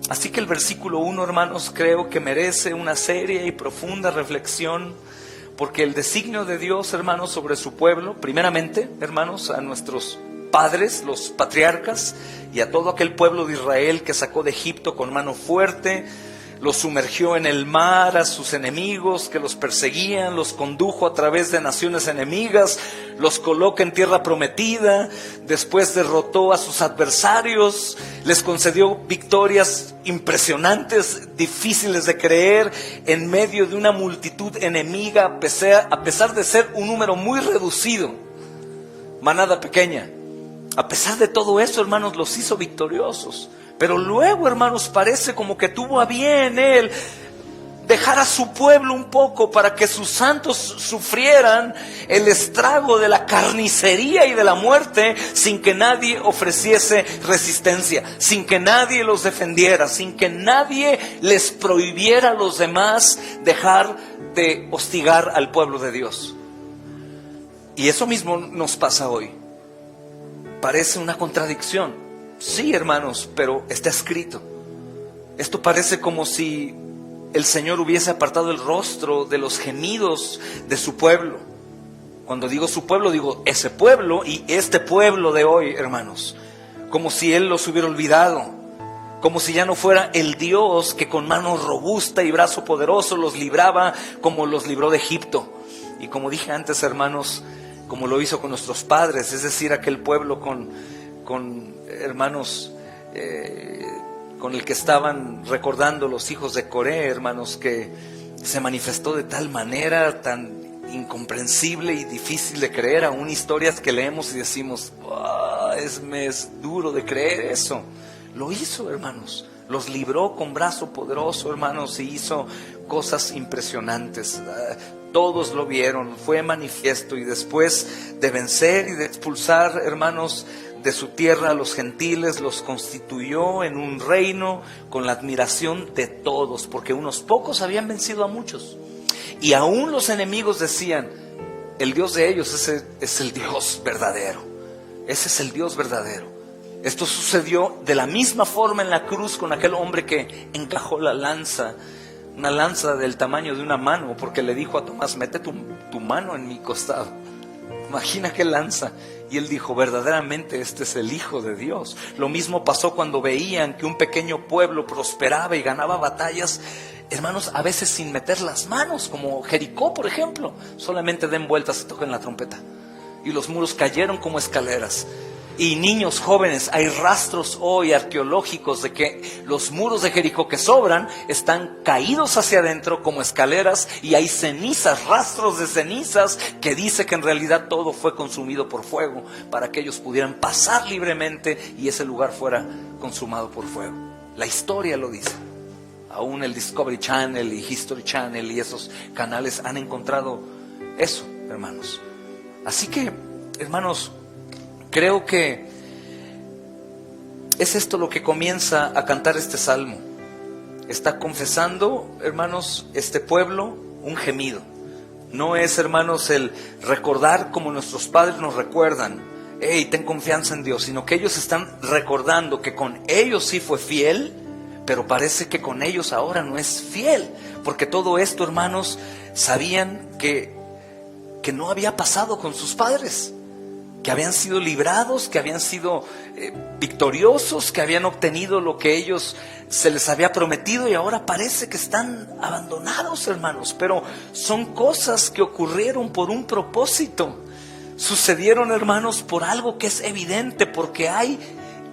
Así que el versículo 1, hermanos, creo que merece una seria y profunda reflexión, porque el designio de Dios, hermanos, sobre su pueblo, primeramente, hermanos, a nuestros padres, los patriarcas, y a todo aquel pueblo de Israel que sacó de Egipto con mano fuerte, los sumergió en el mar a sus enemigos que los perseguían, los condujo a través de naciones enemigas, los coloca en tierra prometida, después derrotó a sus adversarios, les concedió victorias impresionantes, difíciles de creer, en medio de una multitud enemiga, a pesar de ser un número muy reducido, manada pequeña. A pesar de todo eso, hermanos, los hizo victoriosos. Pero luego, hermanos, parece como que tuvo a bien Él dejar a su pueblo un poco para que sus santos sufrieran el estrago de la carnicería y de la muerte sin que nadie ofreciese resistencia, sin que nadie los defendiera, sin que nadie les prohibiera a los demás dejar de hostigar al pueblo de Dios. Y eso mismo nos pasa hoy. Parece una contradicción. Sí, hermanos, pero está escrito. Esto parece como si el Señor hubiese apartado el rostro de los gemidos de su pueblo. Cuando digo su pueblo, digo ese pueblo y este pueblo de hoy, hermanos. Como si Él los hubiera olvidado. Como si ya no fuera el Dios que con mano robusta y brazo poderoso los libraba como los libró de Egipto. Y como dije antes, hermanos, como lo hizo con nuestros padres, es decir, aquel pueblo con hermanos, con el que estaban recordando los hijos de Coré, hermanos, que se manifestó de tal manera tan incomprensible y difícil de creer, aún historias que leemos y decimos, me es duro de creer eso. Lo hizo, hermanos. Los libró con brazo poderoso, hermanos, y hizo cosas impresionantes. Todos lo vieron, fue manifiesto. Y después de vencer y de expulsar, hermanos, de su tierra a los gentiles, los constituyó en un reino con la admiración de todos, porque unos pocos habían vencido a muchos. Y aún los enemigos decían: el Dios de ellos es el Dios verdadero. Ese es el Dios verdadero. Esto sucedió de la misma forma en la cruz con aquel hombre que encajó la lanza, una lanza del tamaño de una mano, porque le dijo a Tomás: mete tu mano en mi costado. Imagina qué lanza. Y él dijo: verdaderamente este es el Hijo de Dios. Lo mismo pasó cuando veían que un pequeño pueblo prosperaba y ganaba batallas, hermanos, a veces sin meter las manos, como Jericó, por ejemplo. Solamente den vueltas y toquen la trompeta, y los muros cayeron como escaleras. Y niños, jóvenes, hay rastros hoy arqueológicos de que los muros de Jericó que sobran están caídos hacia adentro como escaleras, y hay cenizas, rastros de cenizas, que dice que en realidad todo fue consumido por fuego para que ellos pudieran pasar libremente y ese lugar fuera consumado por fuego. La historia lo dice. Aún el Discovery Channel y History Channel y esos canales han encontrado eso, hermanos. Así que, hermanos, creo que es esto lo que comienza a cantar este salmo. Está confesando, hermanos, este pueblo un gemido. No es, hermanos, el recordar como nuestros padres nos recuerdan: hey, ten confianza en Dios, sino que ellos están recordando que con ellos sí fue fiel, pero parece que con ellos ahora no es fiel. Porque todo esto, hermanos, sabían que no había pasado con sus padres, que habían sido librados, que habían sido victoriosos, que habían obtenido lo que ellos se les había prometido, y ahora parece que están abandonados, hermanos. Pero son cosas que ocurrieron por un propósito. Sucedieron, hermanos, por algo que es evidente, porque hay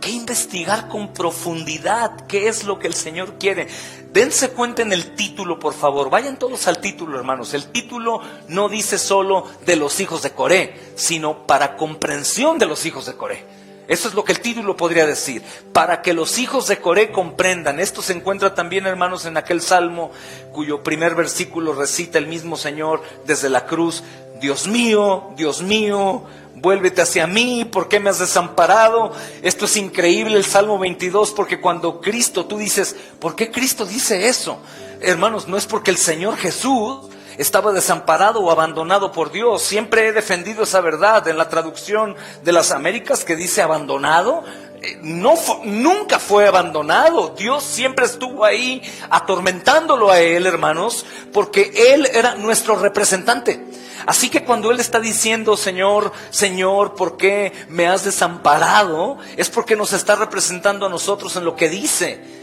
que investigar con profundidad qué es lo que el Señor quiere. Dense cuenta en el título, por favor. Vayan todos al título, hermanos. El título no dice solo de los hijos de Coré, sino para comprensión de los hijos de Coré. Eso es lo que el título podría decir: para que los hijos de Coré comprendan. Esto se encuentra también, hermanos, en aquel salmo cuyo primer versículo recita el mismo Señor desde la cruz: Dios mío, vuélvete hacia mí, ¿por qué me has desamparado? Esto es increíble, el Salmo 22, porque cuando Cristo, tú dices: ¿por qué Cristo dice eso? Hermanos, no es porque el Señor Jesús estaba desamparado o abandonado por Dios. Siempre he defendido esa verdad. En la traducción de las Américas que dice abandonado, nunca fue abandonado. Dios siempre estuvo ahí atormentándolo a él, hermanos, porque él era nuestro representante. Así que cuando él está diciendo: Señor, Señor, ¿por qué me has desamparado?, es porque nos está representando a nosotros en lo que dice.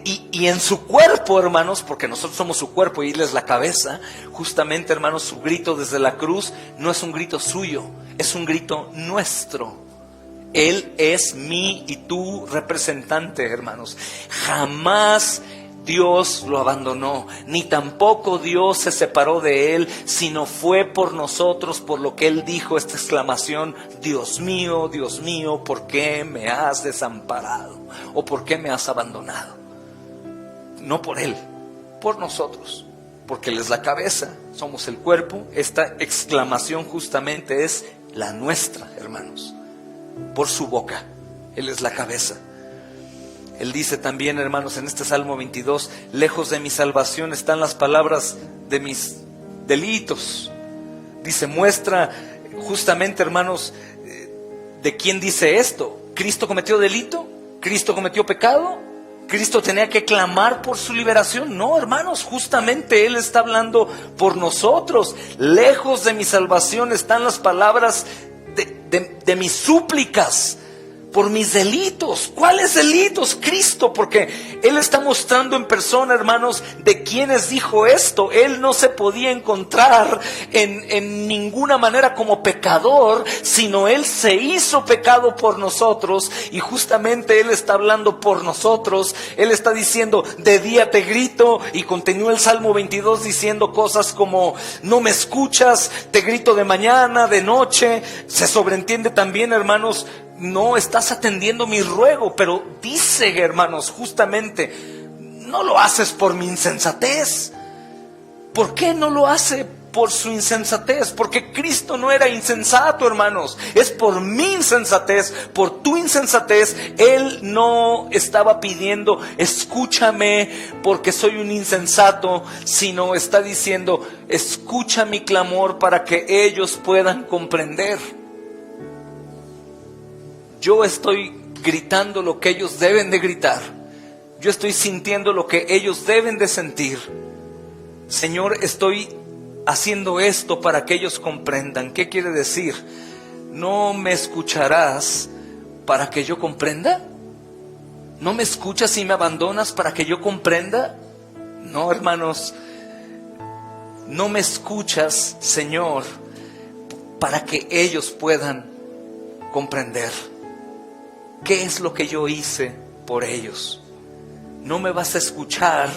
Y en su cuerpo, hermanos, porque nosotros somos su cuerpo y él es la cabeza. Justamente, hermanos, su grito desde la cruz no es un grito suyo, es un grito nuestro. Él es mi y tu representante, hermanos. Jamás Dios lo abandonó, ni tampoco Dios se separó de él, sino fue por nosotros, por lo que él dijo esta exclamación: Dios mío, ¿por qué me has desamparado? ¿O por qué me has abandonado? No por él, por nosotros, porque él es la cabeza, somos el cuerpo. Esta exclamación justamente es la nuestra, hermanos, por su boca. Él es la cabeza. Él dice también, hermanos, en este Salmo 22: lejos de mi salvación están las palabras de mis delitos. Dice, muestra justamente, hermanos, ¿de quién dice esto? ¿Cristo cometió delito? ¿Cristo cometió pecado? ¿Cristo tenía que clamar por su liberación? No, hermanos, justamente Él está hablando por nosotros. Lejos de mi salvación están las palabras de mis súplicas por mis delitos. ¿Cuáles delitos? Cristo, porque Él está mostrando en persona, hermanos, de quienes dijo esto. Él no se podía encontrar en ninguna manera como pecador, sino Él se hizo pecado por nosotros, y justamente Él está hablando por nosotros. Él está diciendo: de día te grito, y continúa el Salmo 22 diciendo cosas como: no me escuchas, te grito de mañana, de noche. Se sobreentiende también, hermanos, no estás atendiendo mi ruego. Pero dice, hermanos, justamente, no lo haces por mi insensatez. ¿Por qué no lo hace por su insensatez? Porque Cristo no era insensato, hermanos. Es por mi insensatez, por tu insensatez. Él no estaba pidiendo, escúchame porque soy un insensato, sino está diciendo, escucha mi clamor para que ellos puedan comprender. Yo estoy gritando lo que ellos deben de gritar. Yo estoy sintiendo lo que ellos deben de sentir. Señor, estoy haciendo esto para que ellos comprendan. ¿Qué quiere decir? ¿No me escucharás para que yo comprenda? ¿No me escuchas y me abandonas para que yo comprenda? No, hermanos, no me escuchas, Señor, para que ellos puedan comprender. ¿Qué es lo que yo hice por ellos? No me vas a escuchar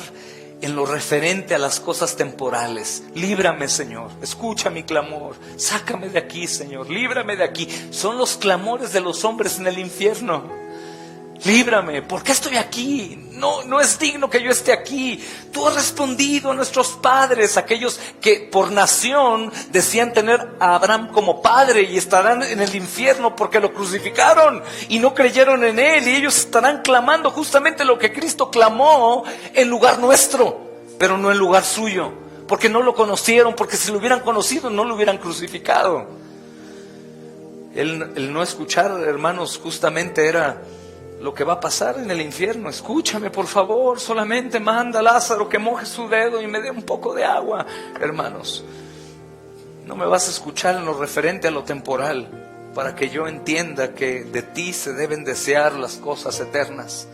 en lo referente a las cosas temporales. Líbrame, Señor, escucha mi clamor, sácame de aquí, Señor, líbrame de aquí. Son los clamores de los hombres en el infierno. Líbrame, ¿por qué estoy aquí? No es digno que yo esté aquí. Tú has respondido a nuestros padres, aquellos que por nación decían tener a Abraham como padre, y estarán en el infierno porque lo crucificaron y no creyeron en él, y ellos estarán clamando justamente lo que Cristo clamó en lugar nuestro, pero no en lugar suyo, porque no lo conocieron, porque si lo hubieran conocido no lo hubieran crucificado. El no escuchar, hermanos, justamente era lo que va a pasar en el infierno. Escúchame, por favor, solamente manda a Lázaro que moje su dedo y me dé un poco de agua. Hermanos, no me vas a escuchar en lo referente a lo temporal, para que yo entienda que de ti se deben desear las cosas eternas.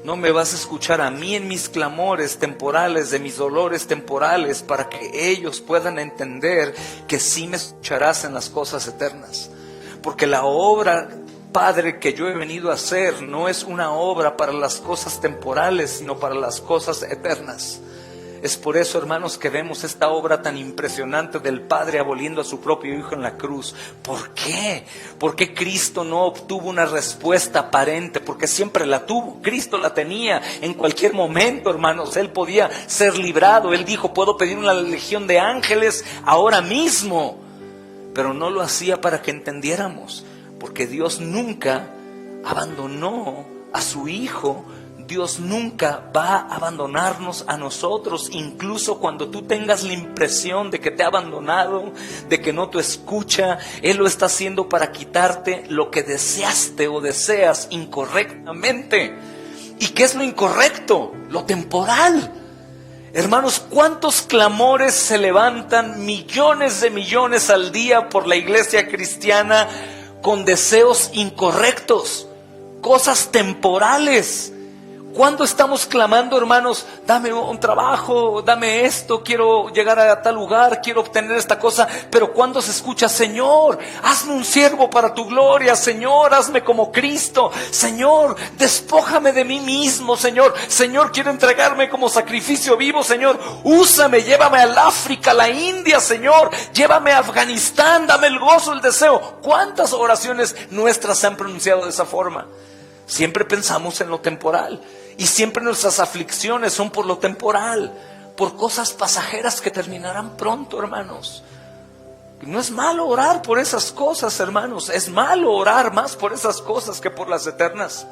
No me vas a escuchar a mí en mis clamores temporales, de mis dolores temporales, para que ellos puedan entender que sí me escucharás en las cosas eternas. Porque la obra, Padre, que yo he venido a hacer no es una obra para las cosas temporales, sino para las cosas eternas. Es por eso, hermanos, que vemos esta obra tan impresionante del Padre aboliendo a su propio Hijo en la cruz. ¿Por qué? ¿Por qué Cristo no obtuvo una respuesta aparente? Porque siempre la tuvo. Cristo la tenía en cualquier momento, hermanos. Él podía ser librado. Él dijo, puedo pedir una legión de ángeles ahora mismo. Pero no lo hacía para que entendiéramos. Porque Dios nunca abandonó a su Hijo. Dios nunca va a abandonarnos a nosotros, incluso cuando tú tengas la impresión de que te ha abandonado, de que no te escucha. Él lo está haciendo para quitarte lo que deseaste o deseas incorrectamente. ¿Y qué es lo incorrecto? Lo temporal. Hermanos, ¿cuántos clamores se levantan, millones de millones al día por la iglesia cristiana con deseos incorrectos, cosas temporales? ¿Cuándo estamos clamando, hermanos? Dame un trabajo, dame esto, quiero llegar a tal lugar, quiero obtener esta cosa. Pero ¿cuándo se escucha, Señor, hazme un siervo para tu gloria? Señor, hazme como Cristo. Señor, despójame de mí mismo, Señor. Señor, quiero entregarme como sacrificio vivo, Señor. Úsame, llévame al África, a la India, Señor. Llévame a Afganistán, dame el gozo, el deseo. ¿Cuántas oraciones nuestras se han pronunciado de esa forma? Siempre pensamos en lo temporal. Y siempre nuestras aflicciones son por lo temporal, por cosas pasajeras que terminarán pronto, hermanos. No es malo orar por esas cosas, hermanos. Es malo orar más por esas cosas que por las eternas.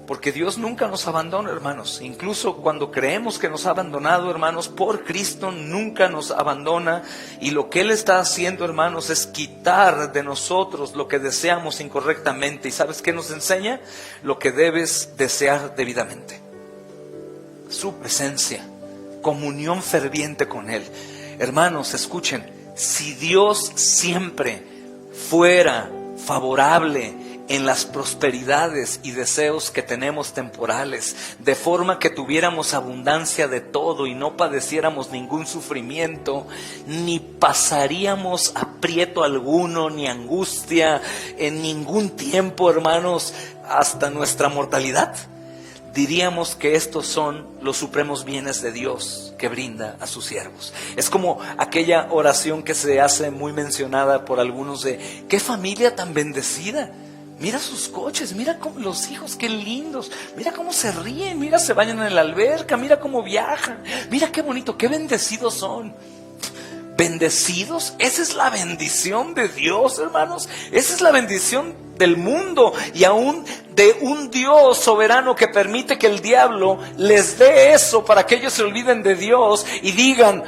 Porque Dios nunca nos abandona, hermanos. Incluso cuando creemos que nos ha abandonado, hermanos, por Cristo nunca nos abandona. Y lo que Él está haciendo, hermanos, es quitar de nosotros lo que deseamos incorrectamente. ¿Y sabes qué nos enseña? Lo que debes desear debidamente. Su presencia, comunión ferviente con Él. Hermanos, escuchen, si Dios siempre fuera favorable en las prosperidades y deseos que tenemos temporales, de forma que tuviéramos abundancia de todo y no padeciéramos ningún sufrimiento, ni pasaríamos aprieto alguno, ni angustia en ningún tiempo, hermanos, hasta nuestra mortalidad, diríamos que estos son los supremos bienes de Dios que brinda a sus siervos. Es como aquella oración que se hace muy mencionada por algunos de: ¡qué familia tan bendecida! Mira sus coches, mira cómo, los hijos, qué lindos. Mira cómo se ríen, mira se bañan en la alberca, mira cómo viajan. Mira qué bonito, qué bendecidos son. ¿Bendecidos? Esa es la bendición de Dios, hermanos. Esa es la bendición del mundo y aún de un Dios soberano que permite que el diablo les dé eso para que ellos se olviden de Dios y digan: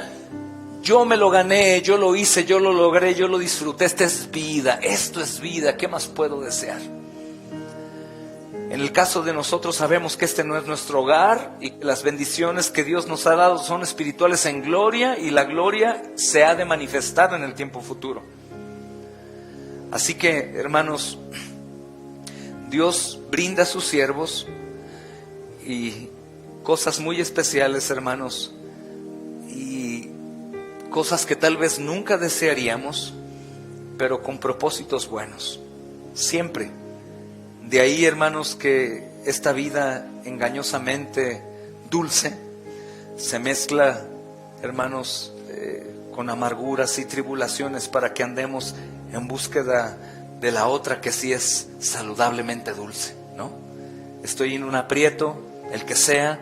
yo me lo gané, yo lo hice, yo lo logré, yo lo disfruté. Esta es vida, esto es vida, ¿qué más puedo desear? En el caso de nosotros sabemos que este no es nuestro hogar y que las bendiciones que Dios nos ha dado son espirituales en gloria, y la gloria se ha de manifestar en el tiempo futuro. Así que, hermanos, Dios brinda a sus siervos y cosas muy especiales, hermanos, y cosas que tal vez nunca desearíamos, pero con propósitos buenos, siempre. De ahí, hermanos, que esta vida engañosamente dulce se mezcla, hermanos, con amarguras y tribulaciones para que andemos en búsqueda de la otra que sí es saludablemente dulce, ¿no? Estoy en un aprieto, el que sea,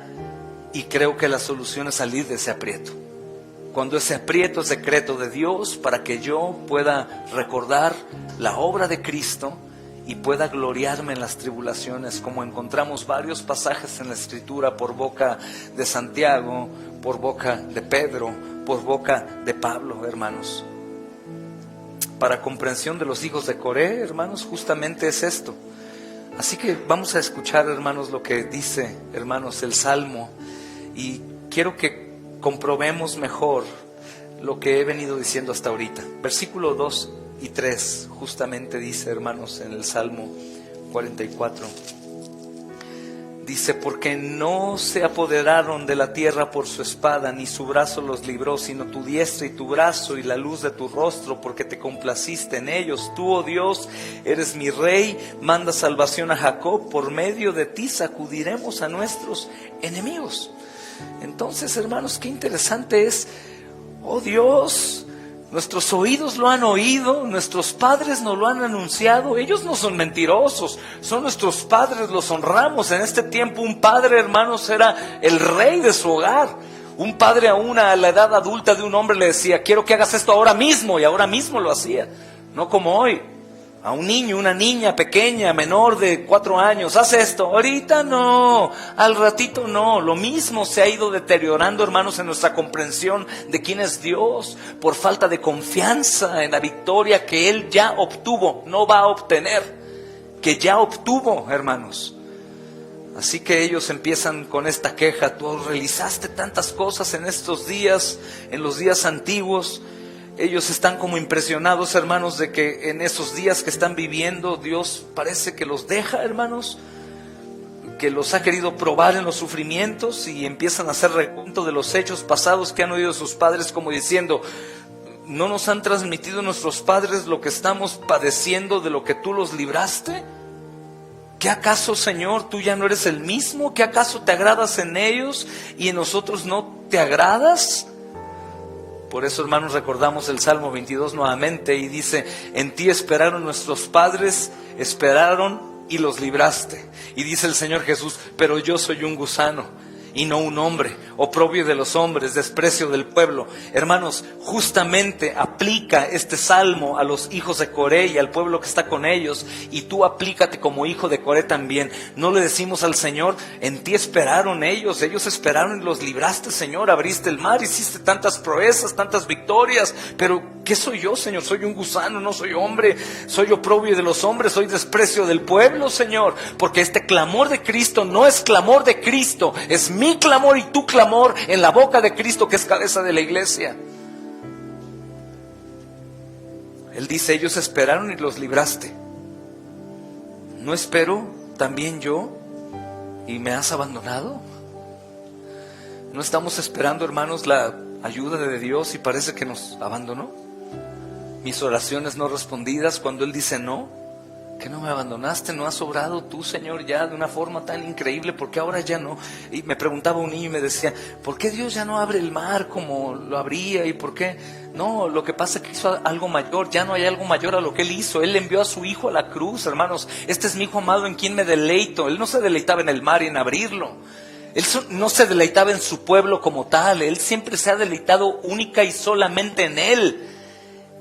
y creo que la solución es salir de ese aprieto. Cuando ese aprieto es decreto de Dios para que yo pueda recordar la obra de Cristo y pueda gloriarme en las tribulaciones, como encontramos varios pasajes en la Escritura por boca de Santiago, por boca de Pedro, por boca de Pablo, hermanos. Para comprensión de los hijos de Coré, hermanos, justamente es esto. Así que vamos a escuchar, hermanos, lo que dice, hermanos, el Salmo, y quiero que comprobemos mejor lo que he venido diciendo hasta ahorita. Versículo 2 y 3 justamente dice, hermanos, en el Salmo 44, dice: porque no se apoderaron de la tierra por su espada, ni su brazo los libró, sino tu diestra y tu brazo y la luz de tu rostro, porque te complaciste en ellos. Tú, oh Dios, eres mi rey, manda salvación a Jacob, por medio de ti sacudiremos a nuestros enemigos. Entonces, hermanos, qué interesante es, oh Dios, nuestros oídos lo han oído, nuestros padres nos lo han anunciado. Ellos no son mentirosos, son nuestros padres, los honramos. En este tiempo un padre, hermanos, era el rey de su hogar. Un padre aún a la edad adulta de un hombre le decía: quiero que hagas esto ahora mismo, y ahora mismo lo hacía. No como hoy, a un niño, una niña pequeña, menor de 4 años, haz esto, ahorita no, al ratito no. Lo mismo se ha ido deteriorando, hermanos, en nuestra comprensión de quién es Dios, por falta de confianza en la victoria que Él ya obtuvo, no va a obtener, que ya obtuvo, hermanos. Así que ellos empiezan con esta queja: tú realizaste tantas cosas en estos días, en los días antiguos. Ellos están como impresionados, hermanos, de que en esos días que están viviendo, Dios parece que los deja, hermanos, que los ha querido probar en los sufrimientos, y empiezan a hacer recuento de los hechos pasados que han oído sus padres, como diciendo: ¿no nos han transmitido nuestros padres lo que estamos padeciendo de lo que tú los libraste? ¿Qué acaso, Señor, tú ya no eres el mismo? ¿Qué acaso te agradas en ellos y en nosotros no te agradas? Por eso, hermanos, recordamos el Salmo 22 nuevamente, y dice: en ti esperaron nuestros padres, esperaron y los libraste. Y dice el Señor Jesús: pero yo soy un gusano y no un hombre, oprobio de los hombres, desprecio del pueblo. Hermanos, justamente aplica este salmo a los hijos de Coré y al pueblo que está con ellos, y tú aplícate como hijo de Coré también. No le decimos al Señor: en ti esperaron ellos esperaron y los libraste, Señor, abriste el mar, hiciste tantas proezas, tantas victorias, pero ¿qué soy yo, Señor? Soy un gusano, no soy hombre, soy oprobio de los hombres, soy desprecio del pueblo, Señor, porque este clamor de Cristo no es clamor de Cristo, es mi clamor y tu clamor en la boca de Cristo, que es cabeza de la iglesia. Él dice: ellos esperaron y los libraste. ¿No espero también yo y me has abandonado? ¿No estamos esperando, hermanos, la ayuda de Dios y parece que nos abandonó? Mis oraciones no respondidas, cuando Él dice no, que no me abandonaste, no has obrado tú, Señor, ya de una forma tan increíble, ¿por qué ahora ya no? Y me preguntaba un niño y me decía, ¿por qué Dios ya no abre el mar como lo abría? ¿Y por qué? No, lo que pasa es que hizo algo mayor, ya no hay algo mayor a lo que Él hizo. Él envió a su Hijo a la cruz, hermanos. Este es mi Hijo amado en quien me deleito. Él no se deleitaba en el mar y en abrirlo. Él no se deleitaba en su pueblo como tal. Él siempre se ha deleitado única y solamente en Él.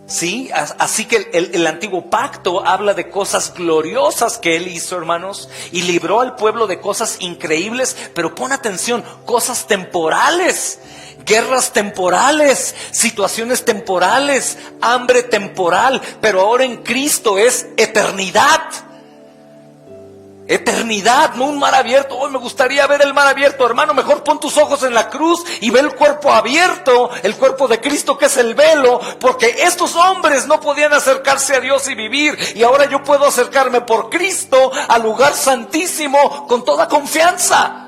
¿Sí? Así que el antiguo pacto habla de cosas gloriosas que Él hizo, hermanos, y libró al pueblo de cosas increíbles, pero pon atención, cosas temporales, guerras temporales, situaciones temporales, hambre temporal, pero ahora en Cristo es eternidad. Eternidad, no un mar abierto. Hoy me gustaría ver el mar abierto, hermano. Mejor pon tus ojos en la cruz y ve el cuerpo abierto, el cuerpo de Cristo, que es el velo, porque estos hombres no podían acercarse a Dios y vivir, y ahora yo puedo acercarme por Cristo al lugar santísimo con toda confianza.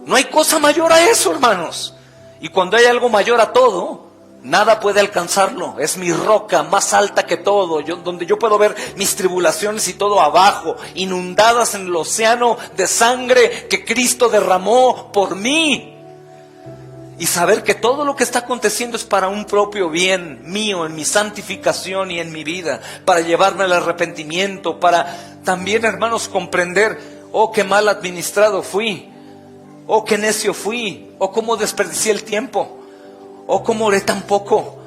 No hay cosa mayor a eso, hermanos. Y cuando hay algo mayor a todo, nada puede alcanzarlo. Es mi roca más alta que todo, donde yo puedo ver mis tribulaciones y todo abajo, inundadas en el océano de sangre que Cristo derramó por mí. Y saber que todo lo que está aconteciendo es para un propio bien mío, en mi santificación y en mi vida, para llevarme al arrepentimiento, para también, hermanos, comprender, oh, qué mal administrado fui, oh, qué necio fui, oh, cómo desperdicié el tiempo, oh, cómo oré tan poco.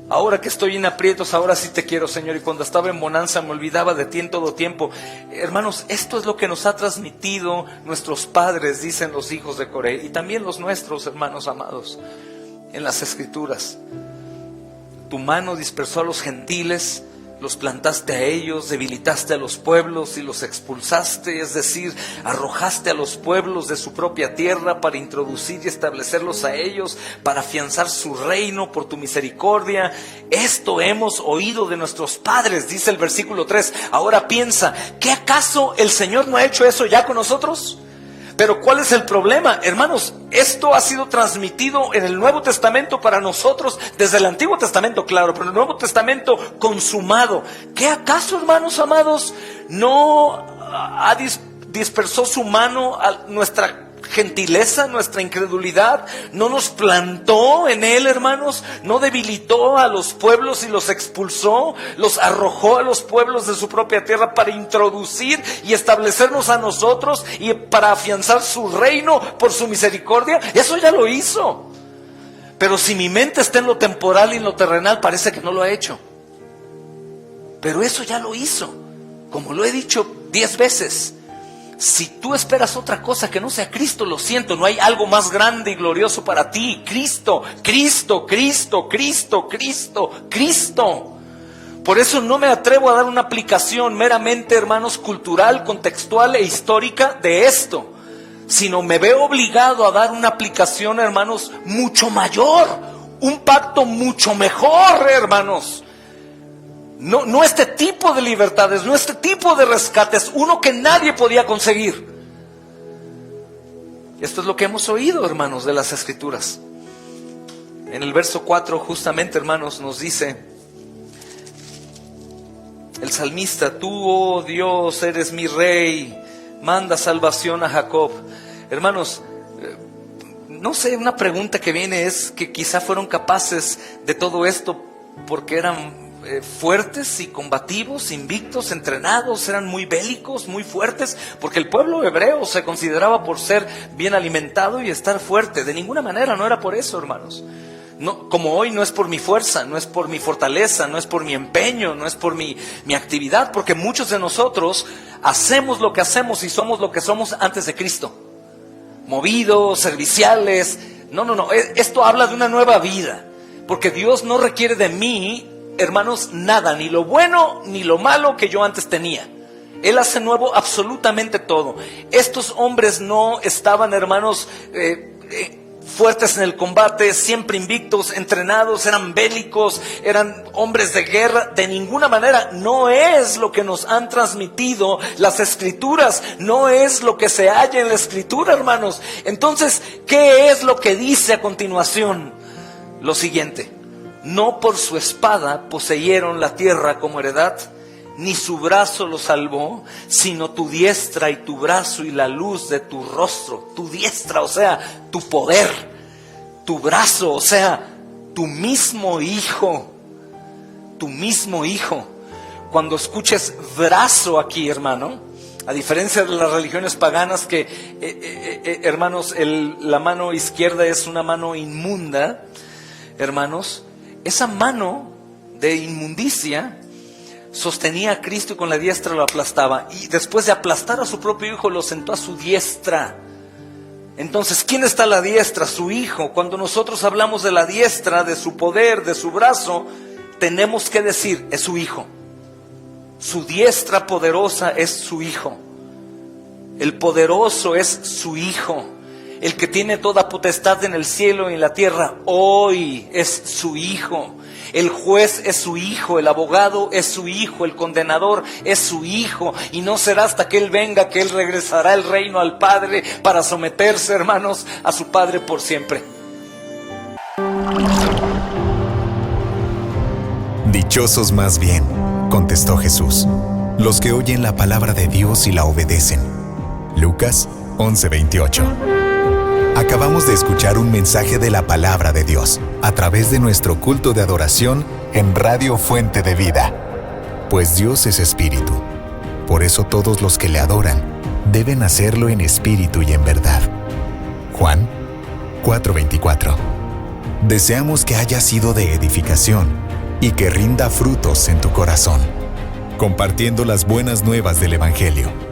Ahora que estoy en aprietos, ahora sí te quiero, Señor. Y cuando estaba en bonanza me olvidaba de ti en todo tiempo. Hermanos, esto es lo que nos ha transmitido nuestros padres, dicen los hijos de Coré, y también los nuestros, hermanos amados, en las Escrituras. Tu mano dispersó a los gentiles, los plantaste a ellos, debilitaste a los pueblos y los expulsaste, es decir, arrojaste a los pueblos de su propia tierra para introducir y establecerlos a ellos, para afianzar su reino por tu misericordia. Esto hemos oído de nuestros padres, dice el versículo 3. Ahora piensa, ¿qué acaso el Señor no ha hecho eso ya con nosotros? Pero ¿cuál es el problema? Hermanos, esto ha sido transmitido en el Nuevo Testamento para nosotros, desde el Antiguo Testamento, claro, pero en el Nuevo Testamento consumado. ¿Qué acaso, hermanos amados, no dispersó su mano a nuestra gentileza, nuestra incredulidad? ¿No nos plantó en Él, hermanos? ¿No debilitó a los pueblos y los expulsó? ¿Los arrojó a los pueblos de su propia tierra para introducir y establecernos a nosotros y para afianzar su reino por su misericordia? Eso ya lo hizo. Pero si mi mente está en lo temporal y en lo terrenal, parece que no lo ha hecho. Pero eso ya lo hizo. Como lo he dicho 10 veces. Si tú esperas otra cosa que no sea Cristo, lo siento, no hay algo más grande y glorioso para ti. Cristo, Cristo, Cristo, Cristo, Cristo, Cristo. Por eso no me atrevo a dar una aplicación meramente, hermanos, cultural, contextual e histórica de esto, sino me veo obligado a dar una aplicación, hermanos, mucho mayor, un pacto mucho mejor, hermanos. No este tipo de libertades, no este tipo de rescates, uno que nadie podía conseguir. Esto es lo que hemos oído, hermanos, de las Escrituras. En el verso 4, justamente, hermanos, nos dice el salmista: tú, oh Dios, eres mi rey, manda salvación a Jacob. Hermanos, no sé, una pregunta que viene es que quizá fueron capaces de todo esto porque eran fuertes y combativos, invictos, entrenados, eran muy bélicos, muy fuertes, porque el pueblo hebreo se consideraba por ser bien alimentado y estar fuerte. De ninguna manera, no era por eso, hermanos. No, como hoy, no es por mi fuerza, no es por mi fortaleza, no es por mi empeño, no es por mi actividad, porque muchos de nosotros hacemos lo que hacemos y somos lo que somos antes de Cristo. Movidos, serviciales. No, esto habla de una nueva vida, porque Dios no requiere de mí, hermanos, nada, ni lo bueno ni lo malo que yo antes tenía. Él hace nuevo absolutamente todo. Estos hombres no estaban, hermanos, fuertes en el combate, siempre invictos, entrenados, eran bélicos, eran hombres de guerra. De ninguna manera. No es lo que nos han transmitido las Escrituras, no es lo que se halla en la Escritura, hermanos. Entonces, ¿qué es lo que dice a continuación? Lo siguiente: no por su espada poseyeron la tierra como heredad, ni su brazo lo salvó, sino tu diestra y tu brazo y la luz de tu rostro. Tu diestra, o sea, tu poder. Tu brazo, o sea, tu mismo Hijo. Tu mismo Hijo. Cuando escuches brazo aquí, hermano, a diferencia de las religiones paganas que, hermanos, la mano izquierda es una mano inmunda, hermanos, esa mano de inmundicia sostenía a Cristo y con la diestra lo aplastaba. Y después de aplastar a su propio Hijo, lo sentó a su diestra. Entonces, ¿quién está a la diestra? Su Hijo. Cuando nosotros hablamos de la diestra, de su poder, de su brazo, tenemos que decir, es su Hijo. Su diestra poderosa es su Hijo. El poderoso es su Hijo. El que tiene toda potestad en el cielo y en la tierra, hoy es su Hijo. El juez es su Hijo, el abogado es su Hijo, el condenador es su Hijo. Y no será hasta que Él venga que Él regresará el reino al Padre para someterse, hermanos, a su Padre por siempre. Dichosos más bien, contestó Jesús, los que oyen la palabra de Dios y la obedecen. Lucas 11:28. Acabamos de escuchar un mensaje de la palabra de Dios a través de nuestro culto de adoración en Radio Fuente de Vida. Pues Dios es espíritu. Por eso todos los que le adoran deben hacerlo en espíritu y en verdad. Juan 4:24. Deseamos que haya sido de edificación y que rinda frutos en tu corazón, compartiendo las buenas nuevas del Evangelio.